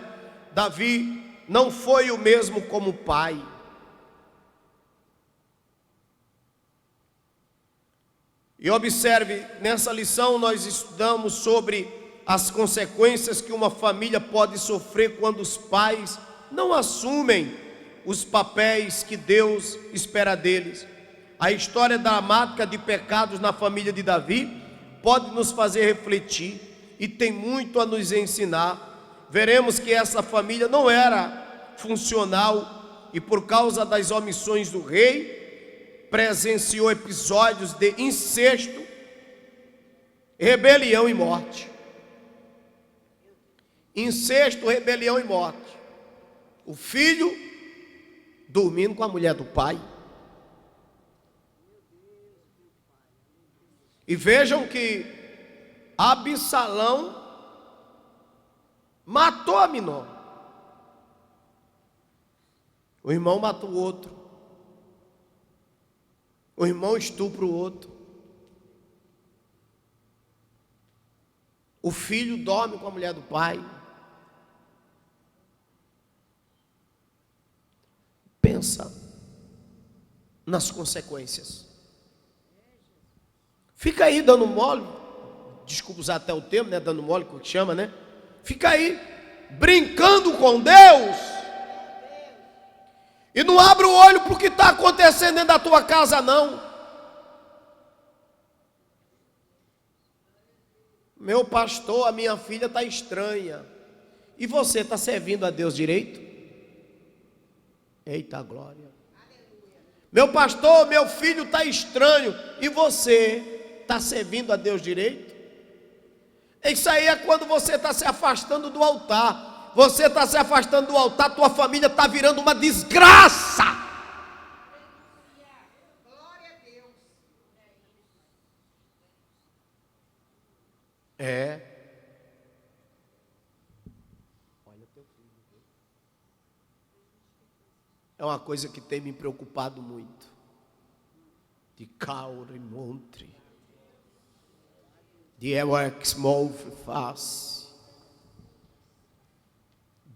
Davi não foi o mesmo como pai. E observe, nessa lição nós estudamos sobre as consequências que uma família pode sofrer quando os pais não assumem os papéis que Deus espera deles. A história dramática de pecados na família de Davi pode nos fazer refletir e tem muito a nos ensinar. Veremos que essa família não era funcional e por causa das omissões do rei, presenciou episódios de incesto, rebelião e morte. Incesto, rebelião e morte. O filho dormindo com a mulher do pai. E vejam que Absalão matou Aminon. O irmão matou o outro. O irmão estupra o outro. O filho dorme com a mulher do pai. Pensa nas consequências. Fica aí dando mole, desculpa usar até o termo, né? Dando mole, que chama, né? Fica aí brincando com Deus e não abre o olho para o que está acontecendo dentro da tua casa, não. Meu pastor, a minha filha está estranha. E você está servindo a Deus direito? Eita glória. Meu pastor, meu filho está estranho. E você está servindo a Deus direito? Isso aí é quando você está se afastando do altar. Você está se afastando do altar, tua família está virando uma desgraça. Glória a Deus. É. É uma coisa que tem me preocupado muito. De caure montre. De ex move face.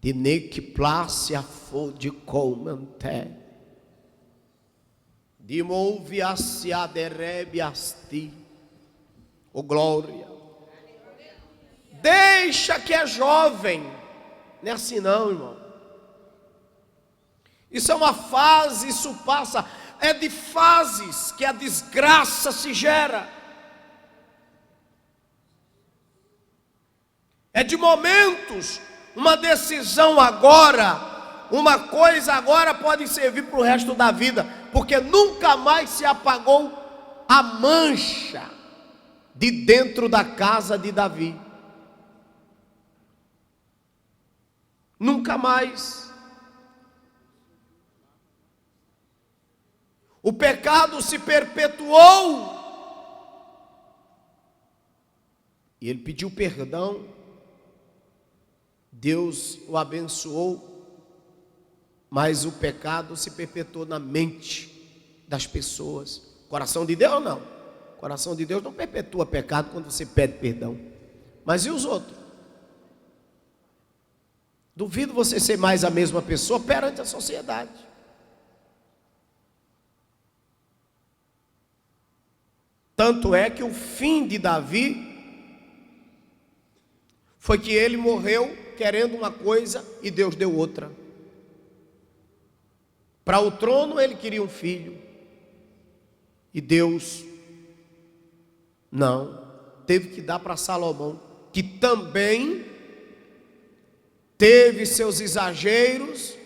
De nec place a fo de comante. De move a se aderebe asti. Oh glória. Deixa que é jovem. Não é assim não, irmão. Isso é uma fase, isso passa. É de fases que a desgraça se gera. É de momentos. Uma decisão agora, uma coisa agora pode servir para o resto da vida, porque nunca mais se apagou a mancha de dentro da casa de Davi. Nunca mais. O pecado se perpetuou. E ele pediu perdão. Deus o abençoou. Mas o pecado se perpetuou na mente das pessoas. Coração de Deus não. Coração de Deus não perpetua pecado quando você pede perdão. Mas e os outros? Duvido você ser mais a mesma pessoa perante a sociedade. Tanto é que o fim de Davi foi que ele morreu querendo uma coisa e Deus deu outra. Para o trono ele queria um filho e Deus não, teve que dar para Salomão, que também teve seus exageros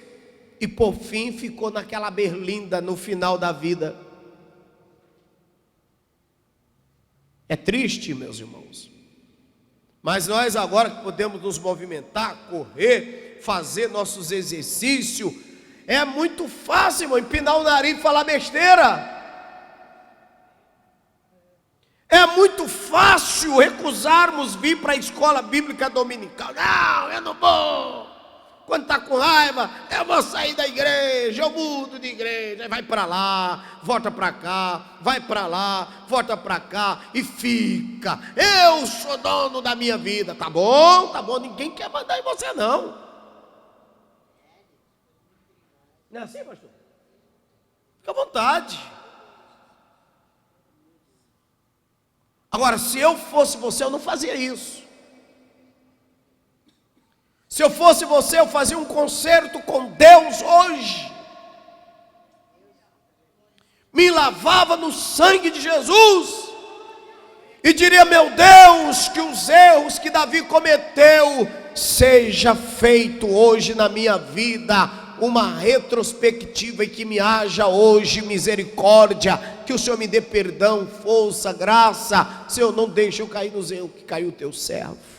e por fim ficou naquela berlinda no final da vida. É triste, meus irmãos. Mas nós agora que podemos nos movimentar, correr, fazer nossos exercícios, é muito fácil, irmão, empinar o nariz e falar besteira. É muito fácil recusarmos vir para a escola bíblica dominical. Não, eu não vou. Quando está com raiva, eu vou sair da igreja, eu mudo de igreja, vai para lá, volta para cá, vai para lá, volta para cá e fica. Eu sou dono da minha vida. Tá bom, ninguém quer mandar em você não. Não é assim, pastor? Fica à vontade. Agora, se eu fosse você, eu não fazia isso. Se eu fosse você, eu fazia um concerto com Deus hoje. Me lavava no sangue de Jesus. E diria, meu Deus, que os erros que Davi cometeu, seja feito hoje na minha vida uma retrospectiva e que me haja hoje misericórdia. Que o Senhor me dê perdão, força, graça. Senhor, não deixe eu cair nos erros que caiu o teu servo.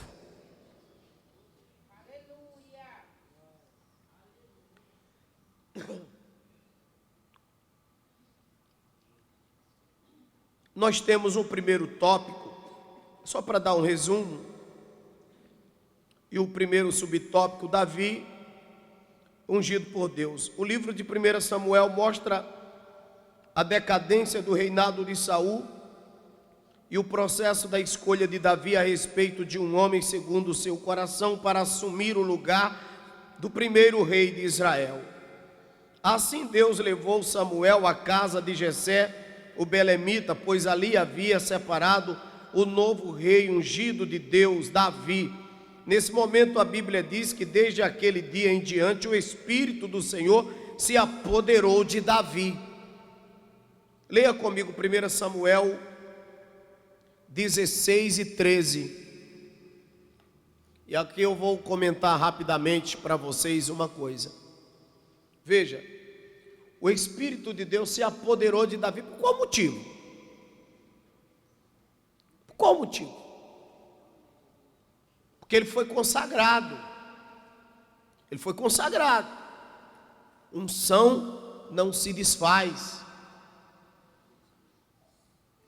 Nós temos um primeiro tópico, só para dar um resumo, e o primeiro subtópico, Davi, ungido por Deus. O livro de 1 Samuel mostra a decadência do reinado de Saul e o processo da escolha de Davi a respeito de um homem segundo o seu coração para assumir o lugar do primeiro rei de Israel. Assim Deus levou Samuel à casa de Jessé, o belemita, pois ali havia separado o novo rei ungido de Deus, Davi. Nesse momento a Bíblia diz que desde aquele dia em diante o Espírito do Senhor se apoderou de Davi. Leia comigo 1 Samuel 16 e 13. E aqui eu vou comentar rapidamente para vocês uma coisa. Veja, o Espírito de Deus se apoderou de Davi por qual motivo? Por qual motivo? Porque ele foi consagrado. Ele foi consagrado. Unção não se desfaz.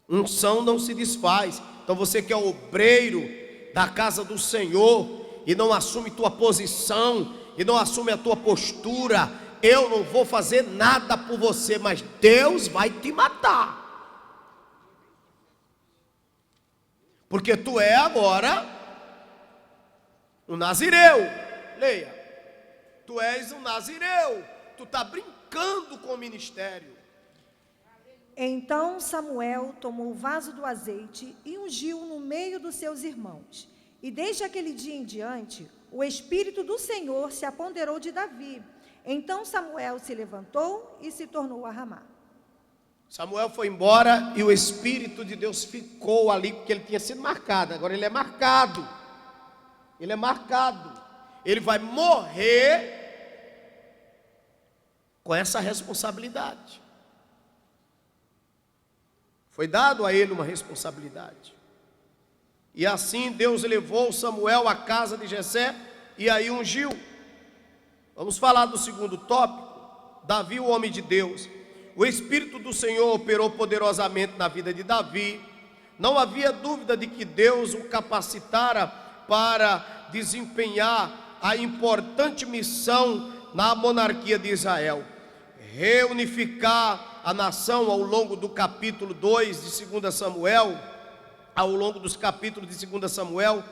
Unção não se desfaz. Então você que é obreiro da casa do Senhor e não assume tua posição e não assume a tua postura, eu não vou fazer nada por você, mas Deus vai te matar. Porque tu é agora um nazireu. Leia. Tu és um nazireu. Tu está brincando com o ministério. Então Samuel tomou o vaso do azeite e ungiu no meio dos seus irmãos. E desde aquele dia em diante, o Espírito do Senhor se apoderou de Davi. Então Samuel se levantou e se tornou a Ramá. Samuel foi embora e o Espírito de Deus ficou ali, porque ele tinha sido marcado. Agora ele é marcado. Ele é marcado. Ele vai morrer com essa responsabilidade. Foi dado a ele uma responsabilidade. E assim Deus levou Samuel à casa de Jessé e aí ungiu. Vamos falar do segundo tópico, Davi, o homem de Deus. O Espírito do Senhor operou poderosamente na vida de Davi. Não havia dúvida de que Deus o capacitara para desempenhar a importante missão na monarquia de Israel. Reunificar a nação ao longo do capítulo 2 de 2 Samuel, ao longo dos capítulos de 2 Samuel,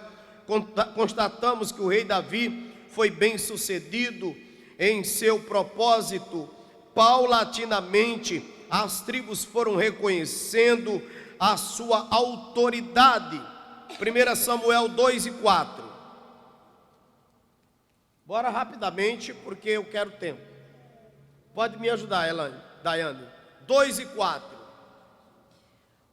constatamos que o rei Davi foi bem sucedido em seu propósito. Paulatinamente as tribos foram reconhecendo a sua autoridade. 1 Samuel 2 e 4. Bora rapidamente, porque eu quero tempo. Pode me ajudar, Daiane. 2 e 4.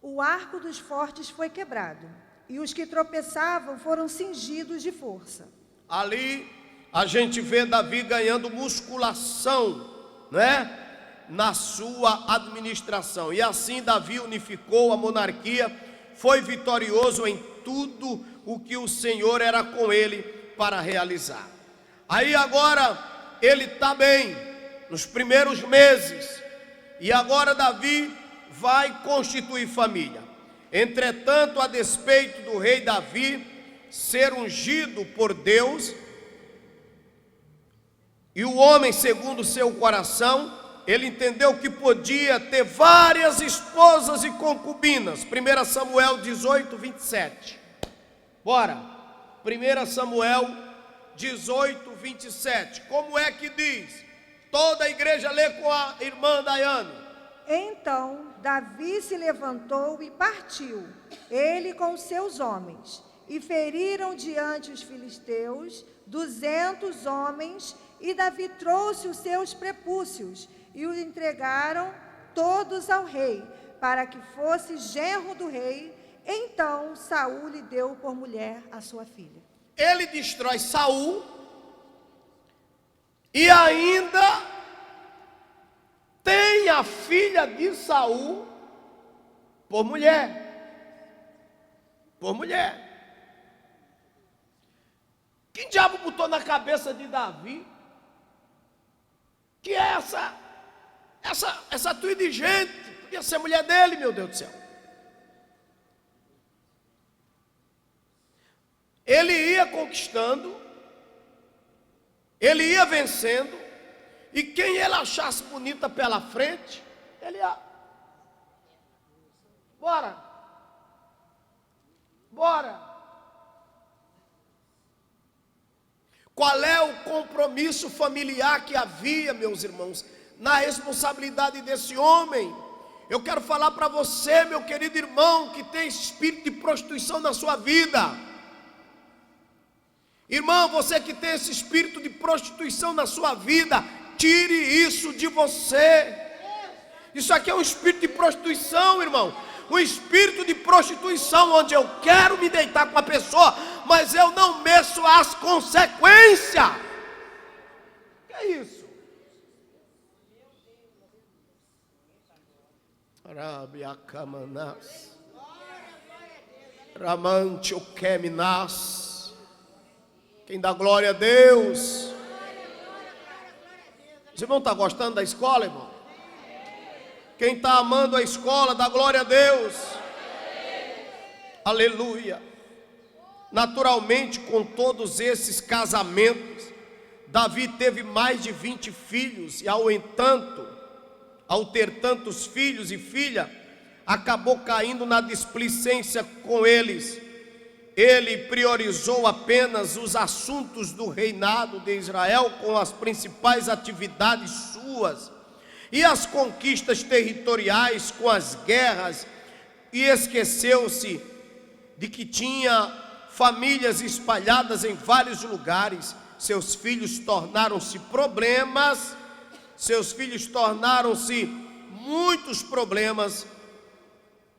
O arco dos fortes foi quebrado, e os que tropeçavam foram cingidos de força. Ali a gente vê Davi ganhando musculação, né? Na sua administração. E assim Davi unificou a monarquia, foi vitorioso em tudo o que o Senhor era com ele para realizar. Aí agora ele está bem, nos primeiros meses, e agora Davi vai constituir família. Entretanto, a despeito do rei Davi ser ungido por Deus, E o homem, segundo o seu coração, ele entendeu que podia ter várias esposas e concubinas. 1 Samuel 18, 27. Bora. 1 Samuel 18, 27. Como é que diz? Toda a igreja lê com a irmã Daiane. Então Davi se levantou e partiu, ele com os seus homens, e feriram diante os filisteus 200 homens, e Davi trouxe os seus prepúcios, e os entregaram todos ao rei, para que fosse genro do rei. Então Saul lhe deu por mulher a sua filha. Ele destrói Saul e ainda tem a filha de Saul por mulher. Por mulher. Que diabo botou na cabeça de Davi que essa tua de gente podia ser mulher dele, meu Deus do céu? Ele ia conquistando, ele ia vencendo, e quem ele achasse bonita pela frente, ele ia. Bora. Qual é o compromisso familiar que havia, meus irmãos, na responsabilidade desse homem? Eu quero falar para você, meu querido irmão, que tem espírito de prostituição na sua vida. Irmão, você que tem esse espírito de prostituição na sua vida, tire isso de você. Isso aqui é um espírito de prostituição, irmão. Um espírito de prostituição onde eu quero me deitar com a pessoa, mas eu não meço as consequências. Que é isso? Rabiacamanas, Ramante Okeminas. Quem dá glória a Deus? Os irmãos estão gostando da escola, irmão? Quem está amando a escola, dá glória a Deus. Aleluia. Naturalmente, com todos esses casamentos, Davi teve mais de 20 filhos, e ao ter tantos filhos e filha, acabou caindo na displicência com eles. Ele priorizou apenas os assuntos do reinado de Israel, com as principais atividades suas, e as conquistas territoriais com as guerras, e esqueceu-se de que tinha famílias espalhadas em vários lugares. Seus filhos tornaram-se problemas, seus filhos tornaram-se muitos problemas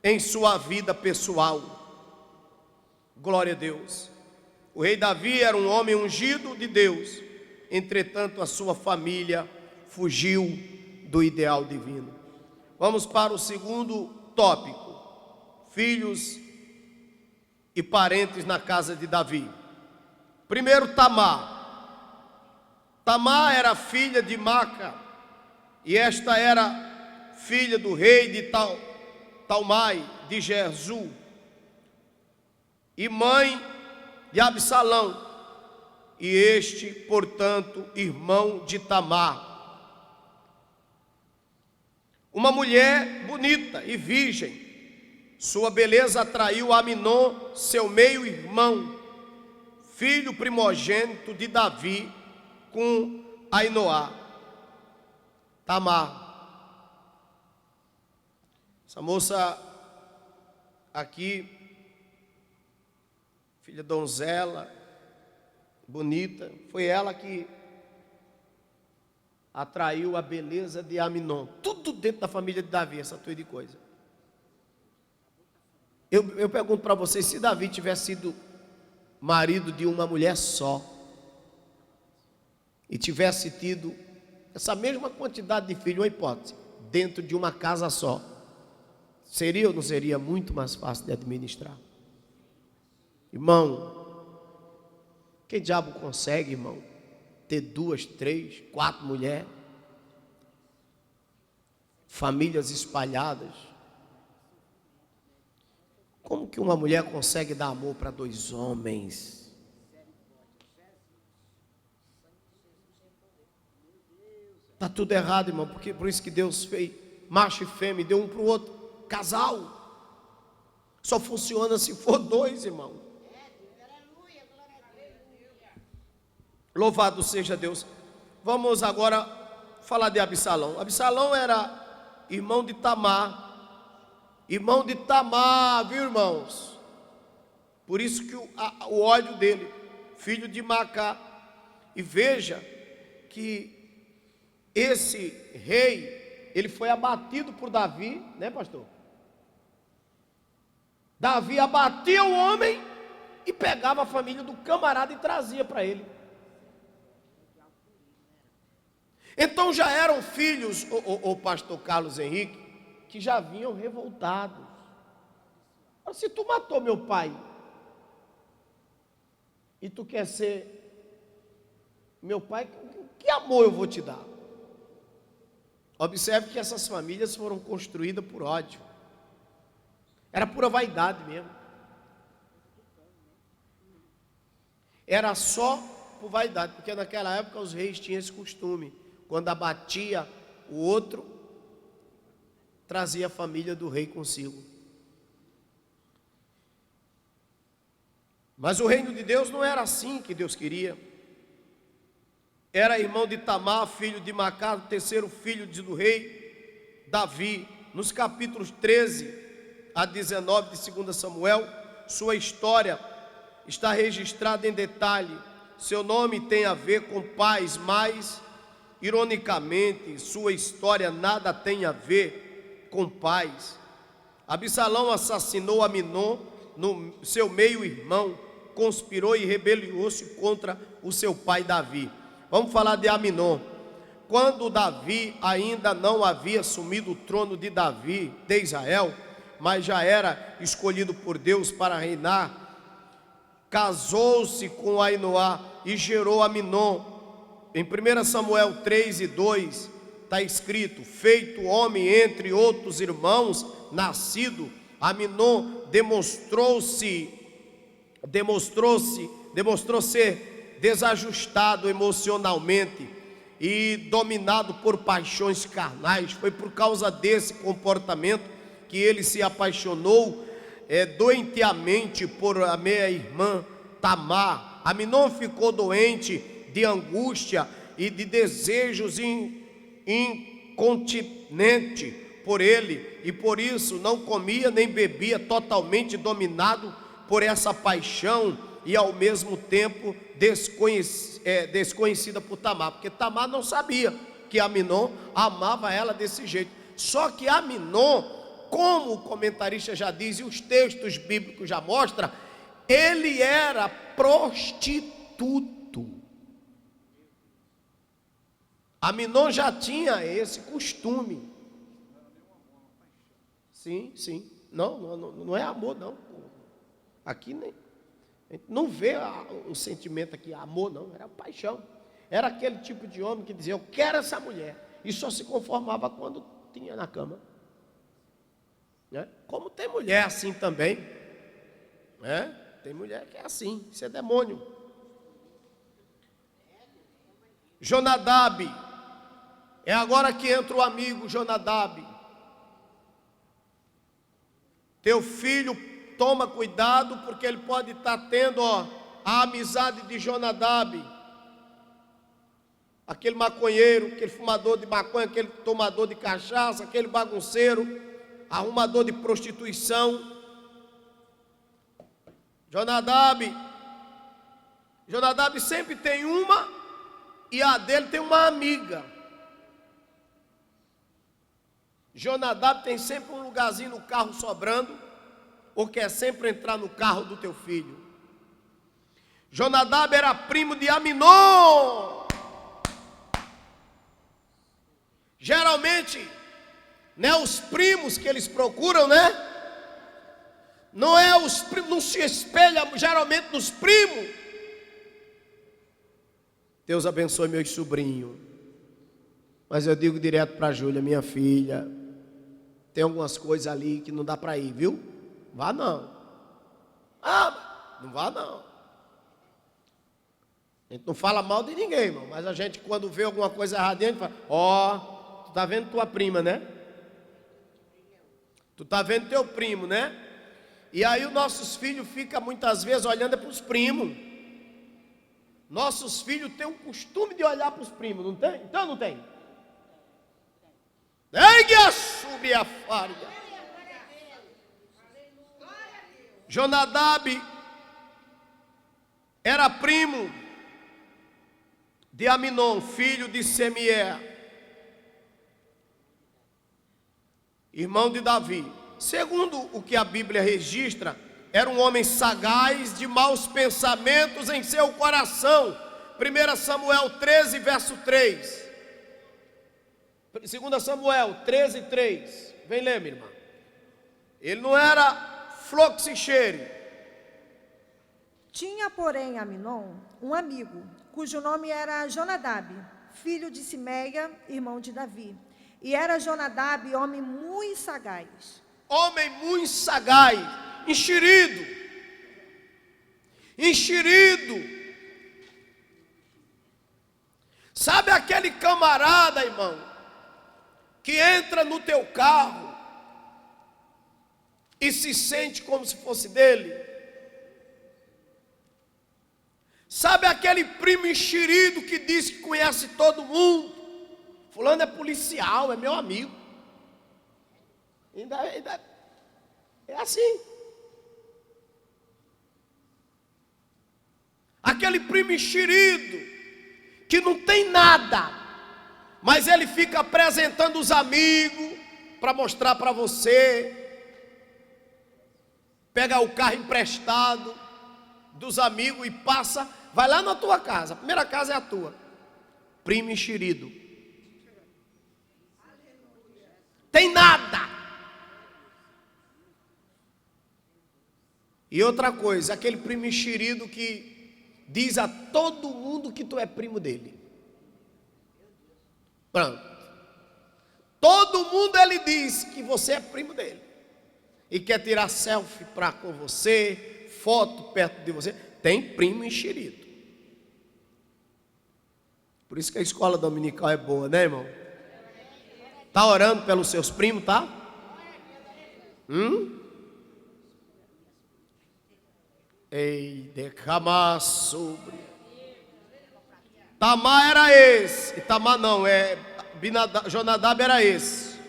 em sua vida pessoal. Glória a Deus. O rei Davi era um homem ungido de Deus, entretanto a sua família fugiu do ideal divino. Vamos para o segundo tópico: filhos e parentes na casa de Davi. Primeiro, Tamar. Tamar era filha de Maca, e esta era filha do rei de Talmai de Gerzul, e mãe de Absalão, e este, portanto, irmão de Tamar. Uma mulher bonita e virgem, sua beleza atraiu Aminon, seu meio-irmão, filho primogênito de Davi, com Ainoá. Tamar. Essa moça aqui, filha donzela, bonita, foi ela que atraiu a beleza de Aminon. Tudo dentro da família de Davi, essa tua de coisa. Eu pergunto para vocês, se Davi tivesse sido marido de uma mulher só, e tivesse tido essa mesma quantidade de filhos, uma hipótese, dentro de uma casa só, seria ou não seria muito mais fácil de administrar? Irmão, que diabo consegue, irmão, ter 2, 3, 4 mulheres, famílias espalhadas? Como que uma mulher consegue dar amor para 2 homens? Está tudo errado, irmão, porque por isso que Deus fez macho e fêmea, deu um para o outro, casal. Só funciona se for dois, irmão. Louvado seja Deus. Vamos agora falar de Absalão. Absalão era irmão de Tamar. Irmão de Tamar, viu, irmãos? Por isso que o ódio dele, filho de Macá. E veja que esse rei, ele foi abatido por Davi, né, pastor? Davi abatia o homem e pegava a família do camarada e trazia para ele. Então já eram filhos, o pastor Carlos Henrique, que já vinham revoltados. Se tu matou meu pai e tu quer ser meu pai, que amor eu vou te dar? Observe que essas famílias foram construídas por ódio. Era pura vaidade mesmo. Era só por vaidade, porque naquela época os reis tinham esse costume. Quando abatia o outro, trazia a família do rei consigo. Mas o reino de Deus não era assim que Deus queria. Era irmão de Tamar, filho de Macá, terceiro filho do rei Davi. Nos capítulos 13 a 19 de 2 Samuel, sua história está registrada em detalhe. Seu nome tem a ver com paz, mas, ironicamente, sua história nada tem a ver com paz. Absalão assassinou Aminon, seu meio-irmão, conspirou e rebelou-se contra o seu pai Davi. Vamos falar de Aminon. Quando Davi ainda não havia assumido o trono de Davi, de Israel, mas já era escolhido por Deus para reinar, casou-se com Ainoá e gerou Aminon. Em 1 Samuel 3 e 2 está escrito: feito homem entre outros irmãos, nascido, Aminon demonstrou ser desajustado emocionalmente e dominado por paixões carnais. Foi por causa desse comportamento que ele se apaixonou doentemente por a meia-irmã Tamar. Aminon ficou doente de angústia e de desejos incontinente por ele, e por isso não comia nem bebia, totalmente dominado por essa paixão e ao mesmo tempo desconhecida por Tamar, porque Tamar não sabia que Aminon amava ela desse jeito. Só que Aminon, como o comentarista já diz e os textos bíblicos já mostram, ele era prostituto. Aminon já tinha esse costume. Sim. Não é amor, não. Aqui nem. Não vê um sentimento aqui, amor, não. Era paixão. Era aquele tipo de homem que dizia: eu quero essa mulher. E só se conformava quando tinha na cama. Né? Como tem mulher assim também. Né? Tem mulher que é assim. Isso é demônio. Jonadab. É agora que entra o amigo Jonadab. Teu filho, toma cuidado, porque ele pode estar tendo a amizade de Jonadab. Aquele maconheiro, aquele fumador de maconha, aquele tomador de cachaça, aquele bagunceiro, arrumador de prostituição. Jonadab sempre tem uma, e a dele tem uma amiga. Jonadab tem sempre um lugarzinho no carro sobrando, ou quer sempre entrar no carro do teu filho. Jonadab era primo de Aminon. Geralmente, né, os primos que eles procuram, né? Não se espelha geralmente nos primos. Deus abençoe meus sobrinhos. Mas eu digo direto para a Júlia, minha filha, tem algumas coisas ali que não dá para ir, viu? Vá não. Não vá não. A gente não fala mal de ninguém, irmão, mas a gente, quando vê alguma coisa errada, a gente fala: ó, tu tá vendo tua prima, né? Tu tá vendo teu primo, né? E aí os nossos filhos ficam muitas vezes olhando para os primos. Nossos filhos têm um costume de olhar para os primos, não tem? Então não tem? Sobre a faria. Jonadab era primo de Aminon, filho de Semié, irmão de Davi. Segundo o que a Bíblia registra, era um homem sagaz, de maus pensamentos em seu coração. 1 Samuel 13, verso 3. 2 Samuel 13, 3. Vem ler, minha irmã. Ele não era flor que se cheire. Tinha, porém, Aminon um amigo, cujo nome era Jonadab, filho de Simeia, irmão de Davi. E era Jonadab homem muito sagaz. Homem muito sagaz, enxerido. Sabe aquele camarada, irmão, que entra no teu carro e se sente como se fosse dele? Sabe aquele primo enxerido que diz que conhece todo mundo? Fulano é policial, é meu amigo. Ainda é assim. Aquele primo enxerido que não tem nada, mas ele fica apresentando os amigos para mostrar para você. Pega o carro emprestado dos amigos e passa, vai lá na tua casa. A primeira casa é a tua. Primo enxerido. Tem nada. E outra coisa, aquele primo enxerido que diz a todo mundo que tu é primo dele. Pronto. Todo mundo ele diz que você é primo dele. E quer tirar selfie com você, foto perto de você. Tem primo enxerido. Por isso que a escola dominical é boa, né, irmão? Tá orando pelos seus primos, tá? Ei, decamar sobre. Tamar era esse. Tamar não, Jonadab era esse.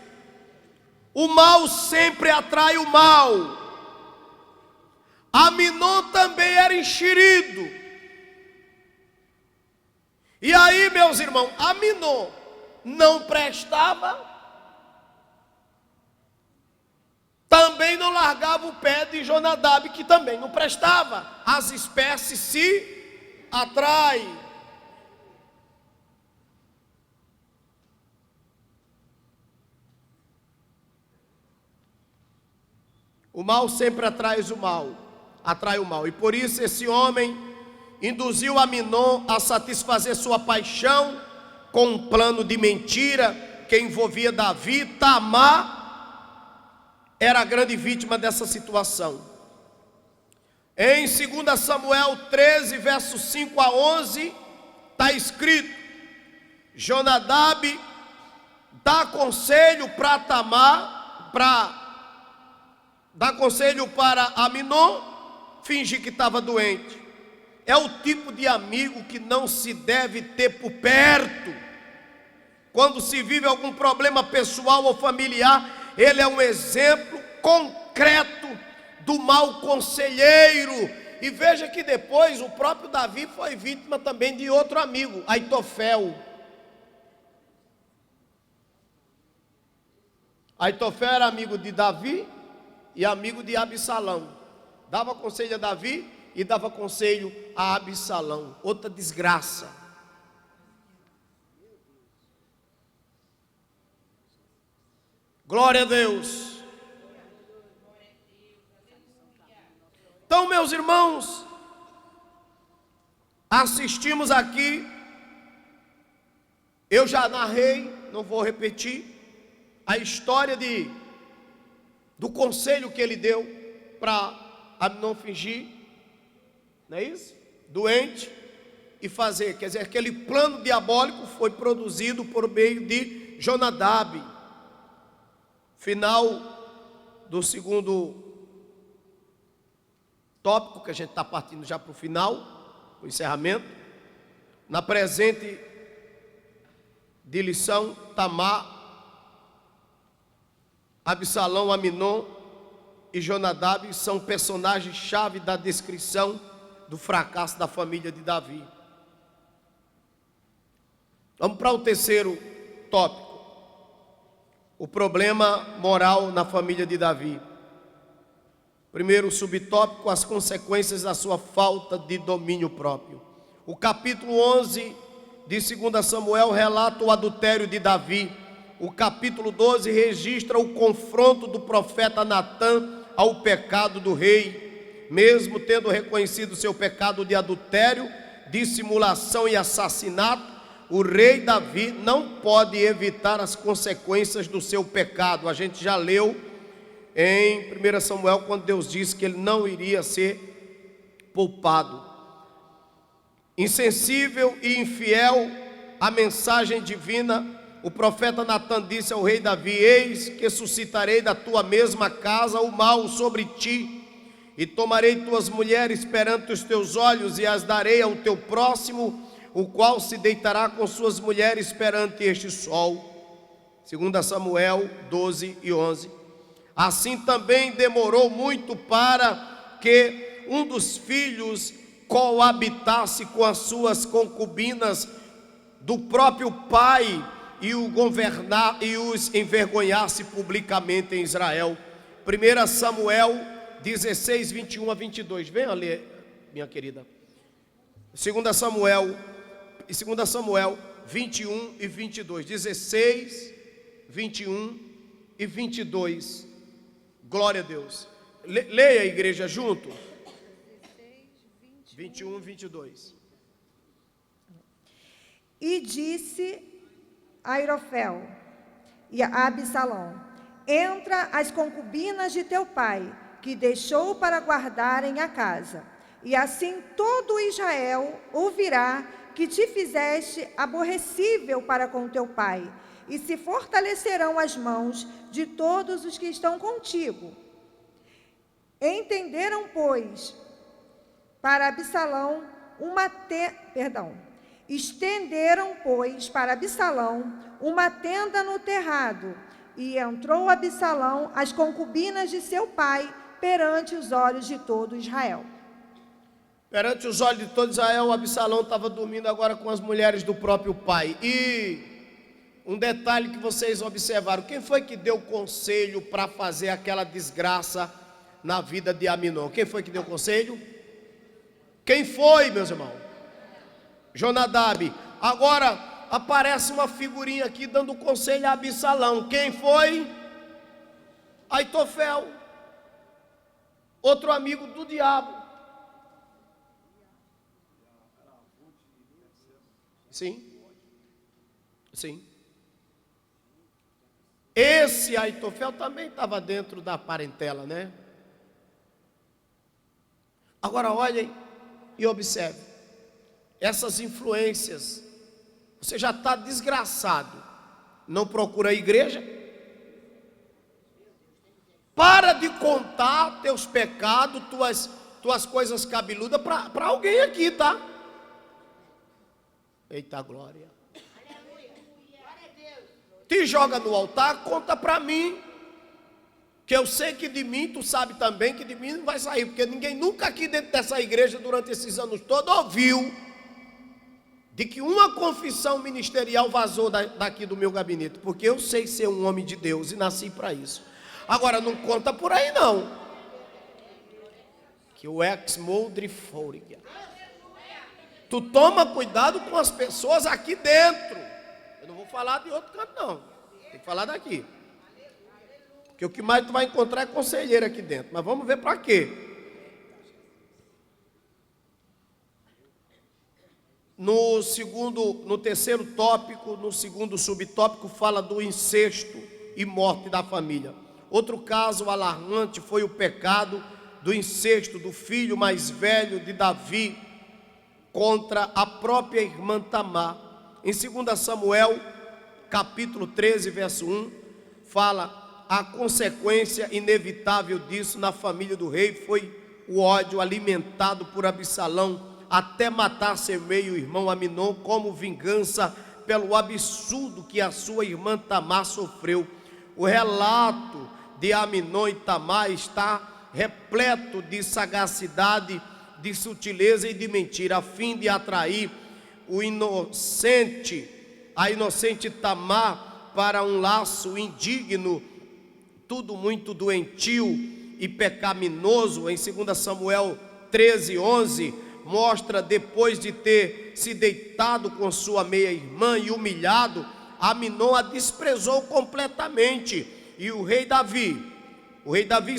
O mal sempre atrai o mal. Aminon também era enxerido. E aí, meus irmãos, Aminon não prestava, também não largava o pé de Jonadab, que também não prestava. As espécies se atraem. O mal sempre atrai o mal. E por isso esse homem induziu Aminon a satisfazer sua paixão com um plano de mentira que envolvia Davi. Tamar era a grande vítima dessa situação. Em 2 Samuel 13, versos 5 a 11, está escrito: Jonadab dá conselho para Tamar, dá conselho para Aminon fingir que estava doente. É o tipo de amigo que não se deve ter por perto. Quando se vive algum problema pessoal ou familiar, ele é um exemplo concreto do mau conselheiro. E veja que depois o próprio Davi foi vítima também de outro amigo, Aitofel. Aitofel era amigo de Davi e amigo de Absalão. Dava conselho a Davi e dava conselho a Absalão. Outra desgraça. Glória a Deus. Então, meus irmãos, assistimos aqui, eu já narrei, não vou repetir, a história do conselho que ele deu para Aminon fingir, não é isso? Doente. e fazer. Quer dizer, aquele plano diabólico foi produzido por meio de Jonadab. Final do segundo tópico, que a gente está partindo já para o final, o encerramento. Na presente de lição, Tamar, Absalão, Aminon e Jonadab são personagens-chave da descrição do fracasso da família de Davi. Vamos para o terceiro tópico. O problema moral na família de Davi. Primeiro subtópico, as consequências da sua falta de domínio próprio. O capítulo 11 de 2 Samuel relata o adultério de Davi. O capítulo 12 registra o confronto do profeta Natã ao pecado do rei. Mesmo tendo reconhecido seu pecado de adultério, dissimulação e assassinato, o rei Davi não pode evitar as consequências do seu pecado. A gente já leu em 1 Samuel, quando Deus disse que ele não iria ser poupado. Insensível e infiel à mensagem divina, o profeta Natã disse ao rei Davi: eis que suscitarei da tua mesma casa o mal sobre ti, e tomarei tuas mulheres perante os teus olhos, e as darei ao teu próximo, o qual se deitará com suas mulheres perante este sol. 2 Samuel 12 e 11. Assim também demorou muito para que um dos filhos coabitasse com as suas concubinas do próprio pai e os envergonhasse publicamente em Israel. 1 Samuel 16, 21 a 22. Venha ler, minha querida. 2 Samuel 21 e 22. 16, 21 e 22. Glória a Deus. Leia a igreja junto. 21 e 22. E disse a Airofel e a Absalão: entra as concubinas de teu pai, que deixou para guardarem a casa, e assim todo Israel ouvirá que te fizeste aborrecível para com teu pai, e se fortalecerão as mãos de todos os que estão contigo. Entenderam, pois, para Absalão estenderam, pois, para Absalão uma tenda no terrado, e entrou Absalão as concubinas de seu pai perante os olhos de todo Israel. Perante os olhos de todo Israel, Absalão estava dormindo agora com as mulheres do próprio pai. E um detalhe que vocês observaram: quem foi que deu conselho para fazer aquela desgraça na vida de Aminon? Quem foi que deu conselho? Quem foi, meus irmãos? Jonadab. Agora aparece uma figurinha aqui dando conselho a Absalão. Quem foi? Aitofel, outro amigo do diabo. Sim. Esse Aitofel também estava dentro da parentela, né? Agora olhem e observe essas influências. Você já está desgraçado, não procura a igreja? Para de contar teus pecados, tuas coisas cabeludas para alguém aqui, tá? Eita glória. Te joga no altar, conta para mim, que eu sei que de mim, tu sabe também que de mim não vai sair, porque ninguém nunca aqui dentro dessa igreja, durante esses anos todos, ouviu de que uma confissão ministerial vazou daqui do meu gabinete, porque eu sei ser um homem de Deus e nasci para isso. Agora não conta por aí não, que o ex-moldre fouria. Tu toma cuidado com as pessoas aqui dentro. Eu não vou falar de outro canto não, tem que falar daqui. Porque o que mais tu vai encontrar é conselheiro aqui dentro. Mas vamos ver para quê. No terceiro tópico, no segundo subtópico, fala do incesto e morte da família. Outro caso alarmante foi o pecado do incesto do filho mais velho de Davi contra a própria irmã Tamar. Em 2 Samuel, capítulo 13, verso 1, fala: a consequência inevitável disso na família do rei foi o ódio alimentado por Absalão até matar seu meio-irmão Aminon como vingança pelo absurdo que a sua irmã Tamar sofreu. O relato de Aminon e Tamar está repleto de sagacidade, de sutileza e de mentira, a fim de atrair a inocente Tamar para um laço indigno, tudo muito doentio e pecaminoso. Em 2 Samuel 13, 11, mostra, depois de ter se deitado com sua meia-irmã e humilhado, Aminon a desprezou completamente. E o rei Davi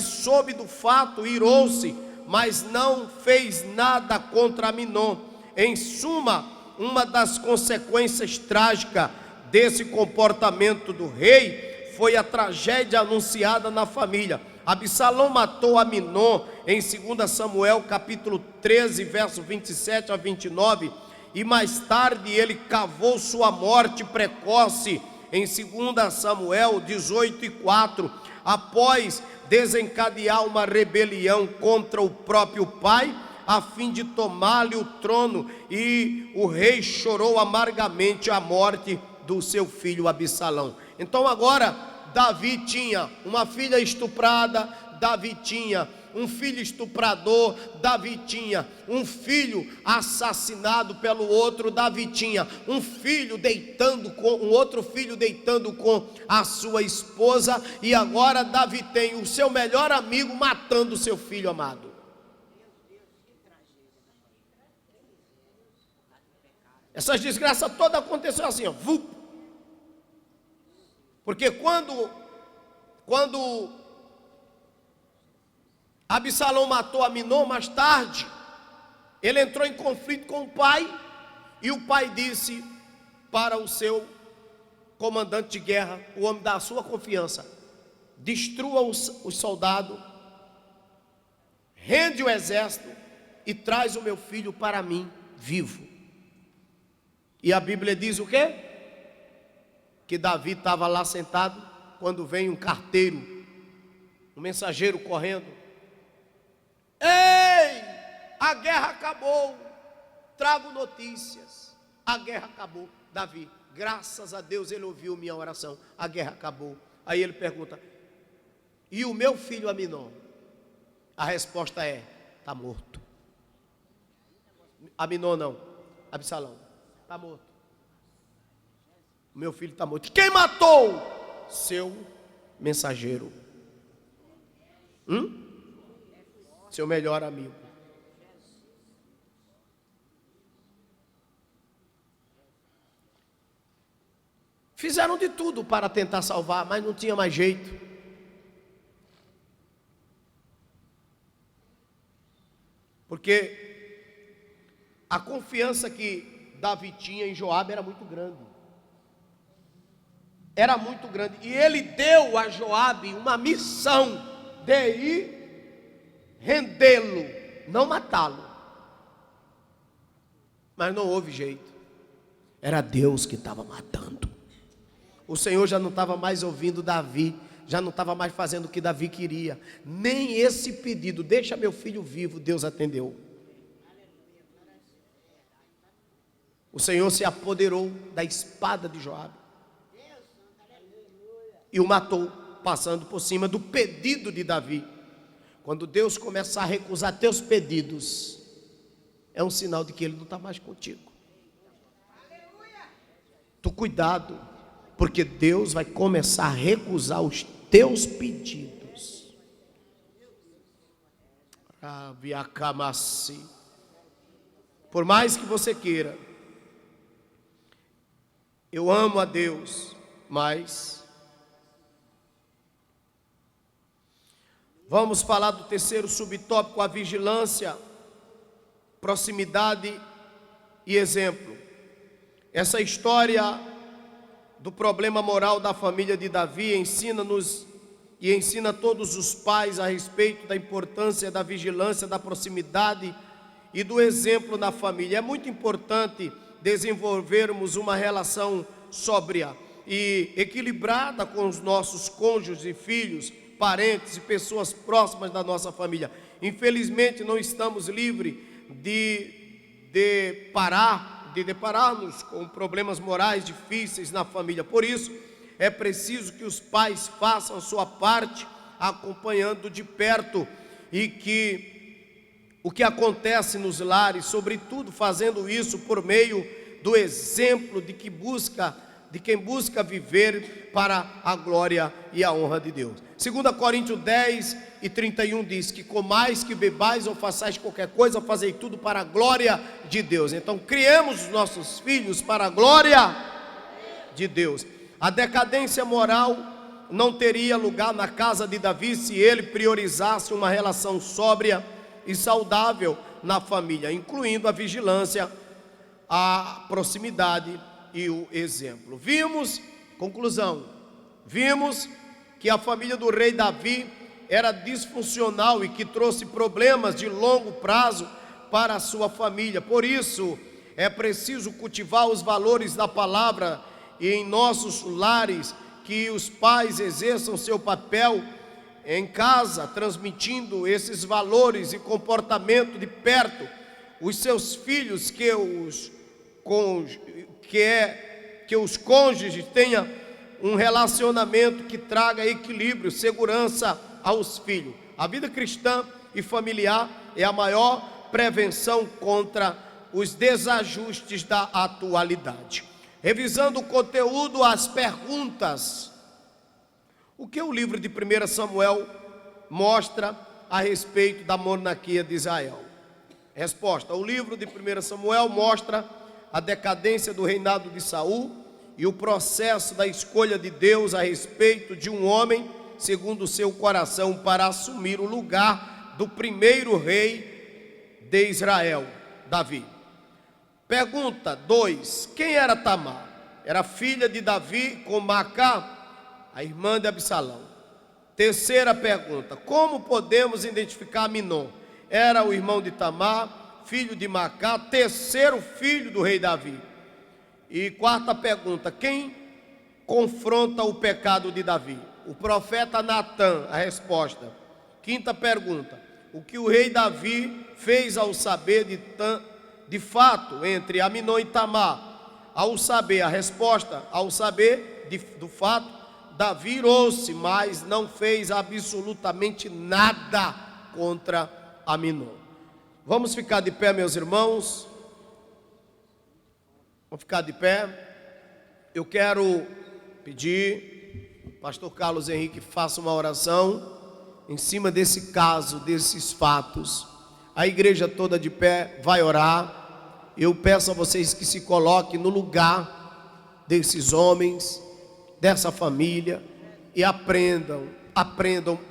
soube do fato, irou-se, mas não fez nada contra Aminon. Em suma, uma das consequências trágicas desse comportamento do rei foi a tragédia anunciada na família. Absalão matou Aminon em 2 Samuel capítulo 13, verso 27 a 29, e mais tarde ele cavou sua morte precoce em 2 Samuel 18 e 4, após desencadear uma rebelião contra o próprio pai, a fim de tomar-lhe o trono, e o rei chorou amargamente a morte do seu filho Absalão. Então agora Davi tinha uma filha estuprada, Davi tinha um filho estuprador, Davi tinha um filho assassinado pelo outro, Davi tinha um filho deitando com um outro filho deitando com a sua esposa, e agora Davi tem o seu melhor amigo matando o seu filho amado. Essas desgraças todas aconteceram assim, ó, porque quando Absalão matou Aminon, mais tarde, ele entrou em conflito com o pai, e o pai disse para o seu comandante de guerra, o homem da sua confiança: destrua os soldados, rende o exército e traz o meu filho para mim vivo. E a Bíblia diz o quê? Que Davi estava lá sentado, quando vem um carteiro, um mensageiro correndo: ei, a guerra acabou, trago notícias, a guerra acabou. Davi, graças a Deus, ele ouviu minha oração, a guerra acabou. Aí ele pergunta: e o meu filho Aminon? A resposta é: está morto. Aminon não, Absalão está morto. Meu filho está morto. Quem matou? Seu mensageiro, seu melhor amigo. Fizeram de tudo para tentar salvar, mas não tinha mais jeito. Porque a confiança que Davi tinha em Joabe era muito grande. Era muito grande. E ele deu a Joabe uma missão de ir rendê-lo, não matá-lo. Mas não houve jeito. Era Deus que estava matando. O Senhor já não estava mais ouvindo Davi, já não estava mais fazendo o que Davi queria. Nem esse pedido, deixa meu filho vivo, Deus atendeu. O Senhor se apoderou da espada de Joabe e o matou, passando por cima do pedido de Davi. Quando Deus começar a recusar teus pedidos, é um sinal de que Ele não está mais contigo. Tu cuidado, porque Deus vai começar a recusar os teus pedidos. Por mais que você queira, eu amo a Deus, mas vamos falar do terceiro subtópico, a vigilância, proximidade e exemplo. Essa história do problema moral da família de Davi ensina-nos e ensina todos os pais a respeito da importância da vigilância, da proximidade e do exemplo na família. É muito importante desenvolvermos uma relação sóbria e equilibrada com os nossos cônjuges e filhos, parentes e pessoas próximas da nossa família. Infelizmente não estamos livres de depararmos com problemas morais difíceis na família. Por isso é preciso que os pais façam a sua parte, acompanhando de perto, e que o que acontece nos lares, sobretudo fazendo isso por meio do exemplo de quem busca viver para a glória e a honra de Deus. 2 Coríntios 10:31 diz que comais, que bebais ou façais qualquer coisa, fazei tudo para a glória de Deus. Então criemos os nossos filhos para a glória de Deus. A decadência moral não teria lugar na casa de Davi se ele priorizasse uma relação sóbria e saudável na família, incluindo a vigilância, a proximidade e o exemplo. Conclusão, vimos que a família do rei Davi era disfuncional e que trouxe problemas de longo prazo para a sua família. Por isso, é preciso cultivar os valores da palavra e em nossos lares, que os pais exerçam seu papel em casa, transmitindo esses valores e comportamento de perto. Os seus filhos, que os cônjuges tenham um relacionamento que traga equilíbrio, segurança aos filhos. A vida cristã e familiar é a maior prevenção contra os desajustes da atualidade. Revisando o conteúdo, as perguntas. O que o livro de 1 Samuel mostra a respeito da monarquia de Israel? Resposta: o livro de 1 Samuel mostra a decadência do reinado de Saul e o processo da escolha de Deus a respeito de um homem segundo o seu coração para assumir o lugar do primeiro rei de Israel, Davi. Pergunta 2: quem era Tamar? Era filha de Davi com Macá, a irmã de Absalão. Terceira pergunta: como podemos identificar Aminon? Era o irmão de Tamar, filho de Macá, terceiro filho do rei Davi. E quarta pergunta: quem confronta o pecado de Davi? O profeta Natã. A resposta. Quinta pergunta: o que o rei Davi fez ao saber de fato entre Aminon e Tamar? Ao saber, a resposta: ao saber do fato, Davi irou-se, mas não fez absolutamente nada contra Aminon. Vamos ficar de pé, meus irmãos. Vamos ficar de pé. Eu quero pedir ao pastor Carlos Henrique faça uma oração em cima desse caso, desses fatos. A igreja toda de pé vai orar. Eu peço a vocês que se coloquem no lugar desses homens, dessa família, e aprendam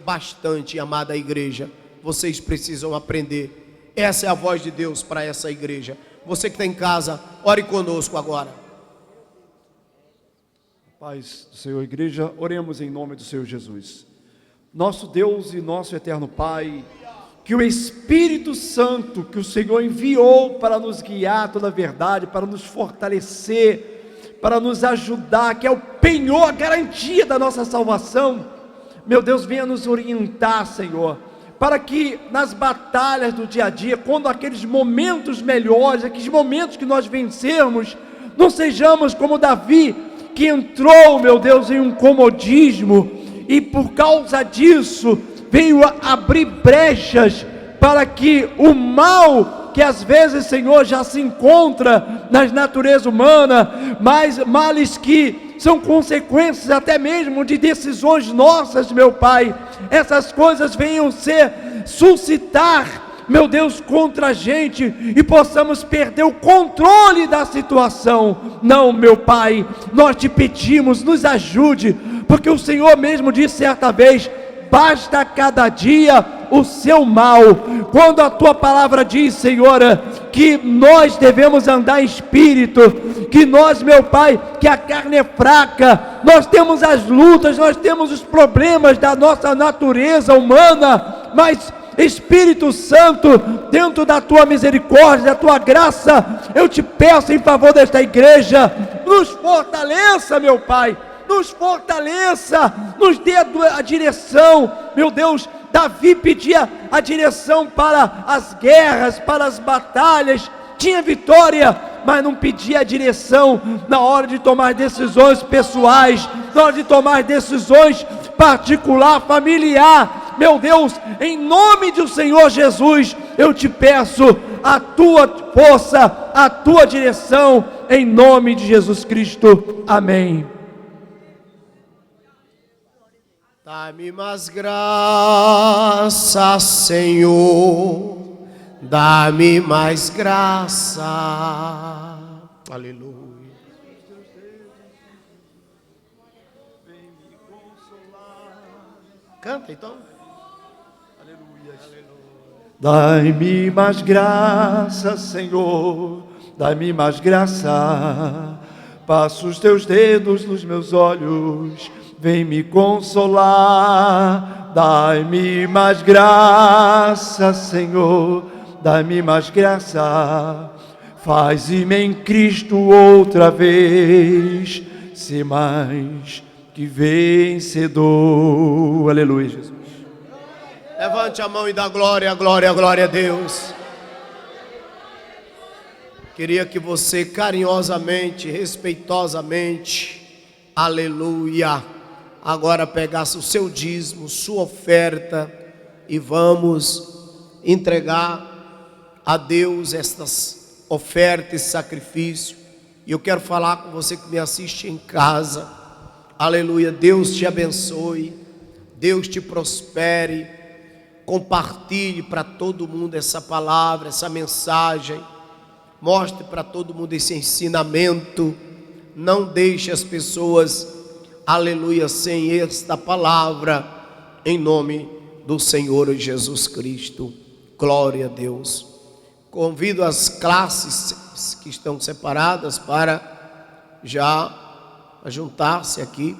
bastante, amada igreja. Vocês precisam aprender. Essa é a voz de Deus para essa igreja. Você que está em casa, ore conosco agora. Paz do Senhor, igreja, oremos em nome do Senhor Jesus. Nosso Deus e nosso eterno Pai, que o Espírito Santo que o Senhor enviou para nos guiar toda a verdade, para nos fortalecer, para nos ajudar, que é o penhor, a garantia da nossa salvação, meu Deus, venha nos orientar, Senhor, para que nas batalhas do dia a dia, quando aqueles momentos melhores, aqueles momentos que nós vencermos, não sejamos como Davi, que entrou, meu Deus, em um comodismo, e por causa disso, veio a abrir brechas para que o mal, que às vezes, Senhor, já se encontra na natureza humana, mas males que são consequências até mesmo de decisões nossas, meu Pai, essas coisas venham suscitar, meu Deus, contra a gente, e possamos perder o controle da situação. Não, meu Pai, nós te pedimos, nos ajude, porque o Senhor mesmo disse certa vez: basta cada dia o seu mal. Quando a tua palavra diz, Senhor, que nós devemos andar em espírito, que nós, meu Pai, que a carne é fraca, nós temos as lutas, nós temos os problemas da nossa natureza humana, mas Espírito Santo, dentro da tua misericórdia, da tua graça, eu te peço em favor desta igreja, nos fortaleça, meu Pai, nos fortaleça, nos dê a direção. Meu Deus, Davi pedia a direção para as guerras, para as batalhas, tinha vitória, mas não pedia a direção na hora de tomar decisões pessoais, na hora de tomar decisões particular, familiar. Meu Deus, em nome do Senhor Jesus, eu te peço a tua força, a tua direção, em nome de Jesus Cristo, amém. Dá-me mais graça, Senhor, dá-me mais graça, aleluia. Canta então. Dai-me mais graça, Senhor, dai-me mais graça. Passa os teus dedos nos meus olhos, vem me consolar. Dai-me mais graça, Senhor, dai-me mais graça. Faz-me em Cristo outra vez ser mais que vencedor. Aleluia, Jesus. Levante a mão e dá glória, glória, glória a Deus. Queria que você carinhosamente, respeitosamente, aleluia, agora pegasse o seu dízimo, sua oferta, e vamos entregar a Deus estas ofertas e sacrifício. E eu quero falar com você que me assiste em casa, aleluia, Deus te abençoe, Deus te prospere. Compartilhe para todo mundo essa palavra, essa mensagem. Mostre para todo mundo esse ensinamento. Não deixe as pessoas, aleluia, sem esta palavra. Em nome do Senhor Jesus Cristo. Glória a Deus. Convido as classes que estão separadas para já juntar-se aqui.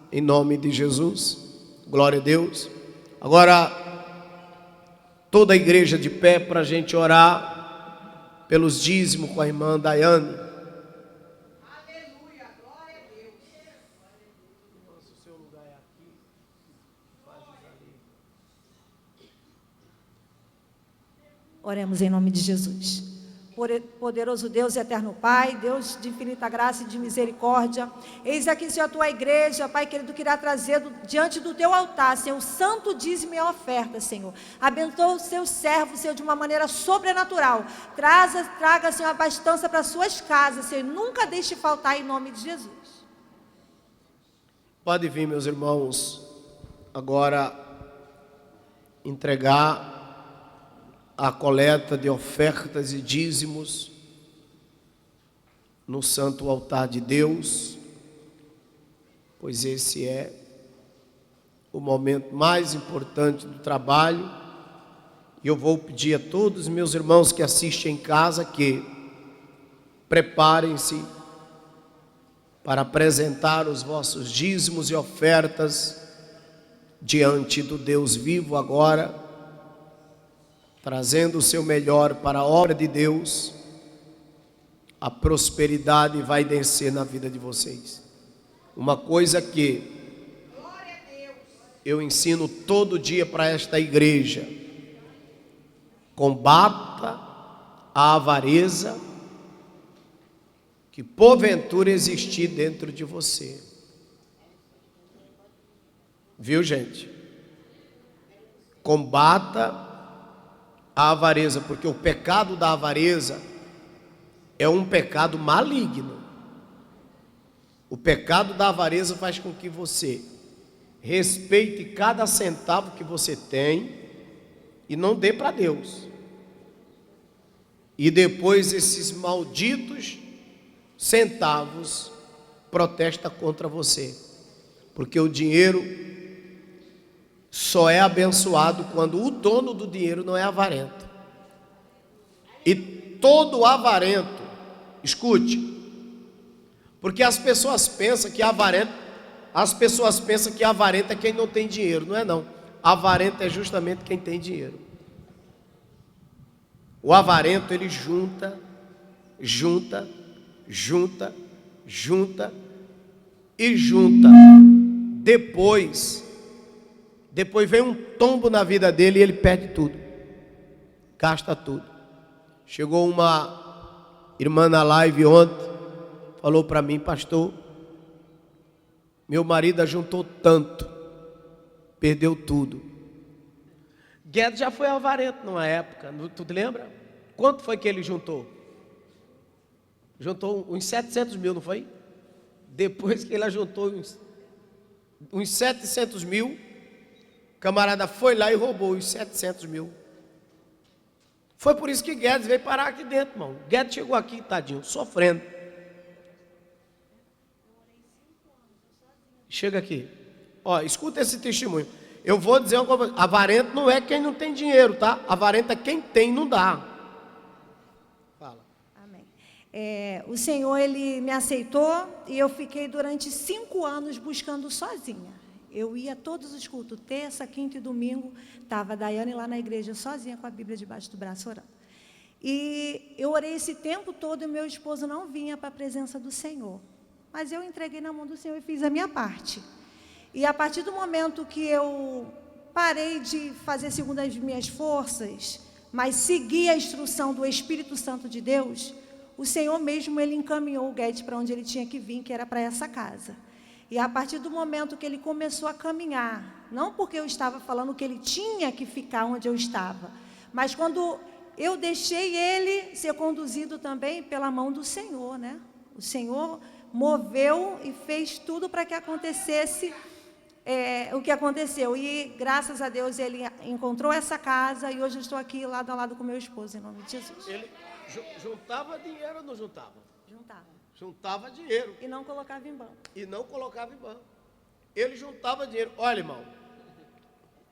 Em nome de Jesus. Glória a Deus. Agora, toda a igreja de pé para a gente orar pelos dízimos com a irmã Daiane. Aleluia, glória a Deus. Nossa, o seu lugar é aqui. Oremos em nome de Jesus. Poderoso Deus e eterno Pai, Deus de infinita graça e de misericórdia, eis aqui, Senhor, a tua igreja, Pai querido, que irá trazer diante do teu altar, Senhor, o santo dízimo e a oferta, Senhor. Abençoa os seus servos, Senhor, de uma maneira sobrenatural. Traga, Senhor, abastança para as suas casas, Senhor, e nunca deixe faltar em nome de Jesus. Pode vir, meus irmãos, agora entregar a coleta de ofertas e dízimos no santo altar de Deus, pois esse é o momento mais importante do trabalho. E eu vou pedir a todos os meus irmãos que assistem em casa que preparem-se para apresentar os vossos dízimos e ofertas diante do Deus vivo agora, trazendo o seu melhor para a obra de Deus. A prosperidade vai descer na vida de vocês. Uma coisa que eu ensino todo dia para esta igreja: combata a avareza que porventura existir dentro de você. Viu, gente? Combata a avareza, porque o pecado da avareza é um pecado maligno. O pecado da avareza faz com que você respeite cada centavo que você tem e não dê para Deus. E depois esses malditos centavos protestam contra você, porque o dinheiro só é abençoado quando o dono do dinheiro não é avarento. E todo avarento, escute, porque as pessoas pensam que avarento é quem não tem dinheiro. Não é não. Avarento é justamente quem tem dinheiro. O avarento, ele junta, junta, junta, junta e junta. Depois vem um tombo na vida dele e ele perde tudo, gasta tudo. Chegou uma irmã na live ontem, falou para mim: pastor, meu marido juntou tanto, perdeu tudo. Guedes já foi avarento numa época, tu te lembra? Quanto foi que ele juntou? Juntou uns 700 mil, não foi? Depois que ele juntou uns 700 mil, o camarada foi lá e roubou os 700 mil. Foi por isso que Guedes veio parar aqui dentro, irmão. Guedes chegou aqui, tadinho, sofrendo. Chega aqui. Ó, escuta esse testemunho. Eu vou dizer uma coisa: avarento não é quem não tem dinheiro, tá? Avarento é quem tem e não dá. Fala. Amém. O Senhor, Ele me aceitou e eu fiquei durante 5 anos buscando sozinha. Eu ia a todos os cultos, terça, quinta e domingo, estava a Daiane lá na igreja sozinha com a Bíblia debaixo do braço orando. E eu orei esse tempo todo e meu esposo não vinha para a presença do Senhor. Mas eu entreguei na mão do Senhor e fiz a minha parte. E a partir do momento que eu parei de fazer segundo as minhas forças, mas segui a instrução do Espírito Santo de Deus, o Senhor mesmo, Ele encaminhou o Guedes para onde ele tinha que vir, que era para essa casa. E a partir do momento que ele começou a caminhar, não porque eu estava falando que ele tinha que ficar onde eu estava, mas quando eu deixei ele ser conduzido também pela mão do Senhor, né? O Senhor moveu e fez tudo para que acontecesse o que aconteceu. E graças a Deus ele encontrou essa casa e hoje eu estou aqui lado a lado com meu esposo, em nome de Jesus. Ele juntava dinheiro ou não juntava? Juntava. Juntava dinheiro. E não colocava em banco. Ele juntava dinheiro. Olha, irmão,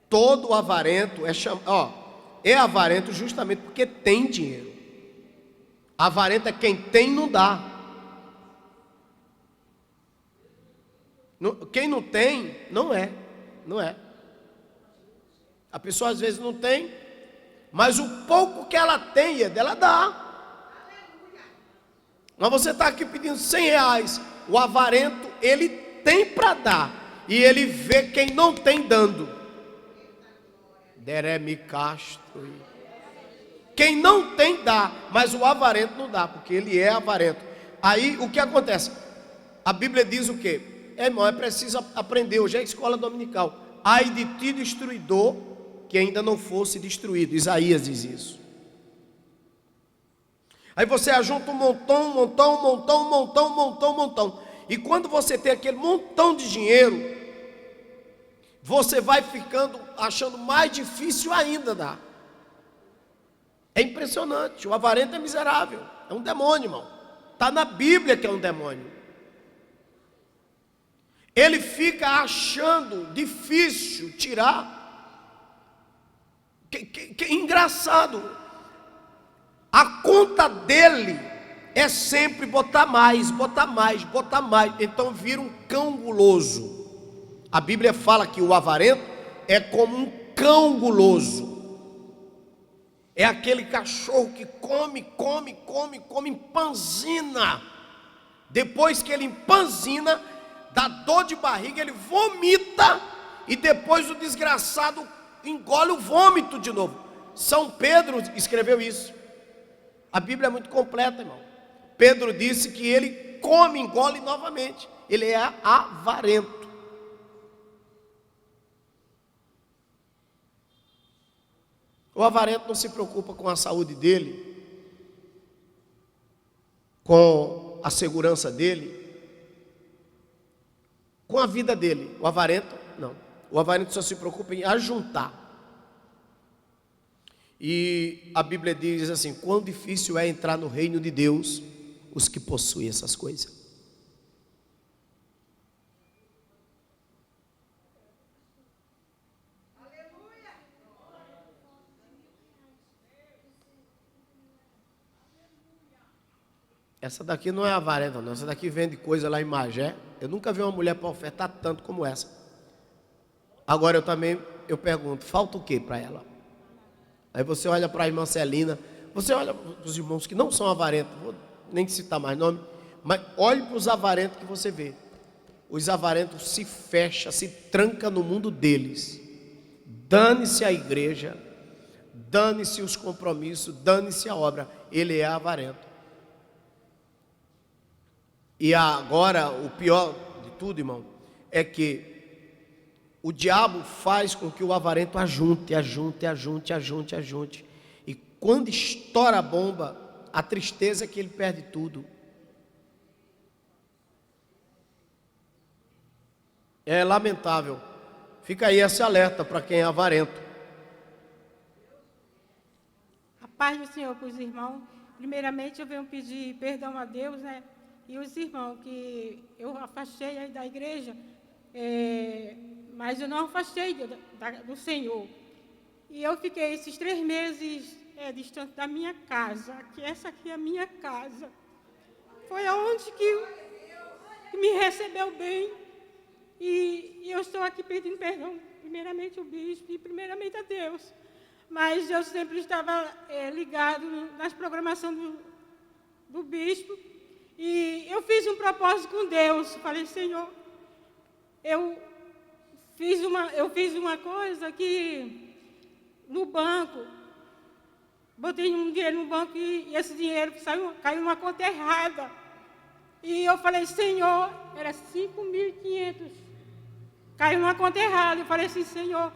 todo avarento é avarento justamente porque tem dinheiro. Avarento é quem tem e não dá. Quem não tem, não é. A pessoa às vezes não tem, mas o pouco que ela tem, ela dá. Mas você está aqui pedindo 100 reais. O avarento, ele tem para dar. E ele vê quem não tem dando. Dereme Castro. Quem não tem dá, mas o avarento não dá, porque ele é avarento. Aí o que acontece? A Bíblia diz o quê? Irmão, é preciso aprender. Hoje é a escola dominical. Ai de ti, destruidor, que ainda não fosse destruído. Isaías diz isso. Aí você ajunta um montão. E quando você tem aquele montão de dinheiro, você vai ficando achando mais difícil ainda dar. É impressionante. O avarento é miserável. É um demônio, irmão. Está na Bíblia que é um demônio. Ele fica achando difícil tirar. Que engraçado. A conta dele é sempre botar mais. Então vira um cão guloso. A Bíblia fala que o avarento é como um cão guloso. É aquele cachorro que come, empanzina. Depois que ele empanzina, dá dor de barriga, ele vomita. E depois o desgraçado engole o vômito de novo. São Pedro escreveu isso. A Bíblia é muito completa, irmão. Pedro disse que ele come, engole novamente. Ele é avarento. O avarento não se preocupa com a saúde dele, com a segurança dele, com a vida dele. O avarento, não. O avarento só se preocupa em ajuntar. E a Bíblia diz assim: quão difícil é entrar no reino de Deus os que possuem essas coisas. Aleluia. Essa daqui não é avarenta, não. Essa daqui vende coisa lá em Magé. Eu nunca vi uma mulher para ofertar tanto como essa. Agora eu pergunto, falta o que para ela? Aí você olha para a irmã Celina, Você olha para os irmãos que não são avarentos, vou nem citar mais nome, mas olhe para os avarentos que você vê. Os avarentos se fecham, se trancam no mundo deles. Dane-se a igreja, dane-se os compromissos, dane-se a obra. Ele é avarento. E agora, o pior de tudo, irmão, é que o diabo faz com que o avarento ajunte. E quando estoura a bomba, a tristeza é que ele perde tudo. É lamentável. Fica aí esse alerta para quem é avarento. A paz do Senhor para os irmãos. Primeiramente, eu venho pedir perdão a Deus, né? E os irmãos que eu afastei aí da igreja, mas eu não afastei do Senhor. E eu fiquei esses 3 meses distante da minha casa. Essa aqui é a minha casa. Foi aonde que me recebeu bem. E eu estou aqui pedindo perdão, primeiramente o bispo e primeiramente a Deus. Mas eu sempre estava ligado nas programações do bispo. E eu fiz um propósito com Deus. Falei, Senhor, eu fiz uma coisa que no banco, botei um dinheiro no banco e esse dinheiro caiu numa conta errada. E eu falei, Senhor, era 5.500. Caiu numa conta errada. Eu falei assim, Senhor,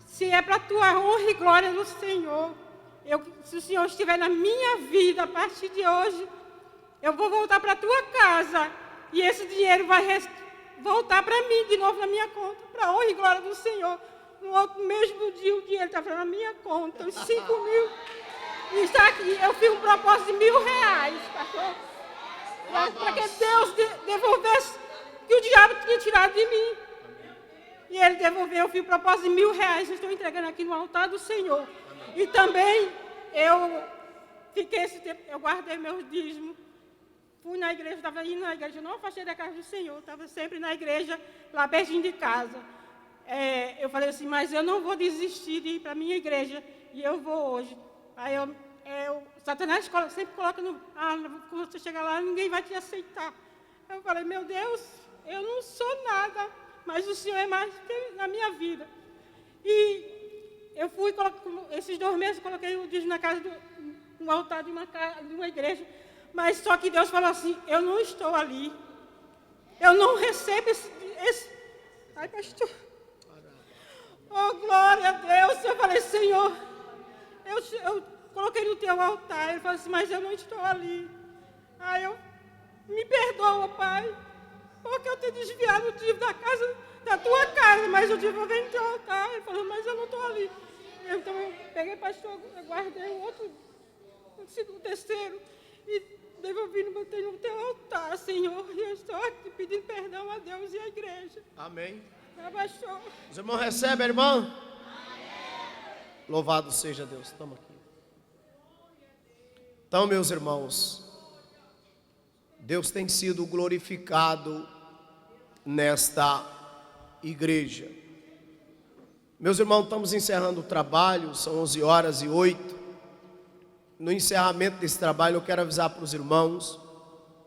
se é para a tua honra e glória do Senhor, se o Senhor estiver na minha vida a partir de hoje, eu vou voltar para a tua casa e esse dinheiro vai voltar para mim de novo na minha conta, para a honra e glória do Senhor. No mesmo dia o dinheiro estava na minha conta, os 5.000. E está aqui, eu fiz um propósito de R$1.000, pastor, para que Deus devolvesse o que o diabo tinha tirado de mim. E ele devolveu, eu fiz um propósito de R$1.000, estou entregando aqui no altar do Senhor. E também eu fiquei esse tempo, eu guardei meus dízimos. Fui na igreja, estava indo na igreja, não afastei da casa do Senhor, estava sempre na igreja, lá pertinho de casa. Eu falei assim, mas eu não vou desistir de ir para a minha igreja, e eu vou hoje. Aí Satanás sempre coloca quando você chegar lá, ninguém vai te aceitar. Eu falei, meu Deus, eu não sou nada, mas o Senhor é mais que na minha vida. E eu fui, esses 2 meses, coloquei o dízimo na casa, no altar de uma igreja. Mas só que Deus falou assim, eu não estou ali. Eu não recebo esse... Ai, pastor. Oh, glória a Deus. Eu falei, Senhor, eu coloquei no teu altar. Ele falou assim, mas eu não estou ali. Aí me perdoa, Pai, porque eu tenho desviado o dízimo da tua casa, mas o dízimo vem no teu altar. Ele falou, mas eu não estou ali. Então eu peguei, pastor, eu guardei o terceiro, e devolvi e botei no teu altar, Senhor. E eu estou aqui pedindo perdão a Deus e à igreja. Amém. Pastor. Os irmãos recebem, irmão? Amém. Louvado seja Deus. Estamos aqui. Então, meus irmãos, Deus tem sido glorificado nesta igreja. Meus irmãos, estamos encerrando o trabalho, são 11h08. No encerramento desse trabalho, eu quero avisar para os irmãos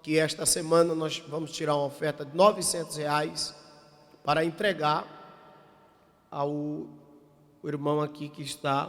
que esta semana nós vamos tirar uma oferta de R$900 para entregar ao irmão aqui que está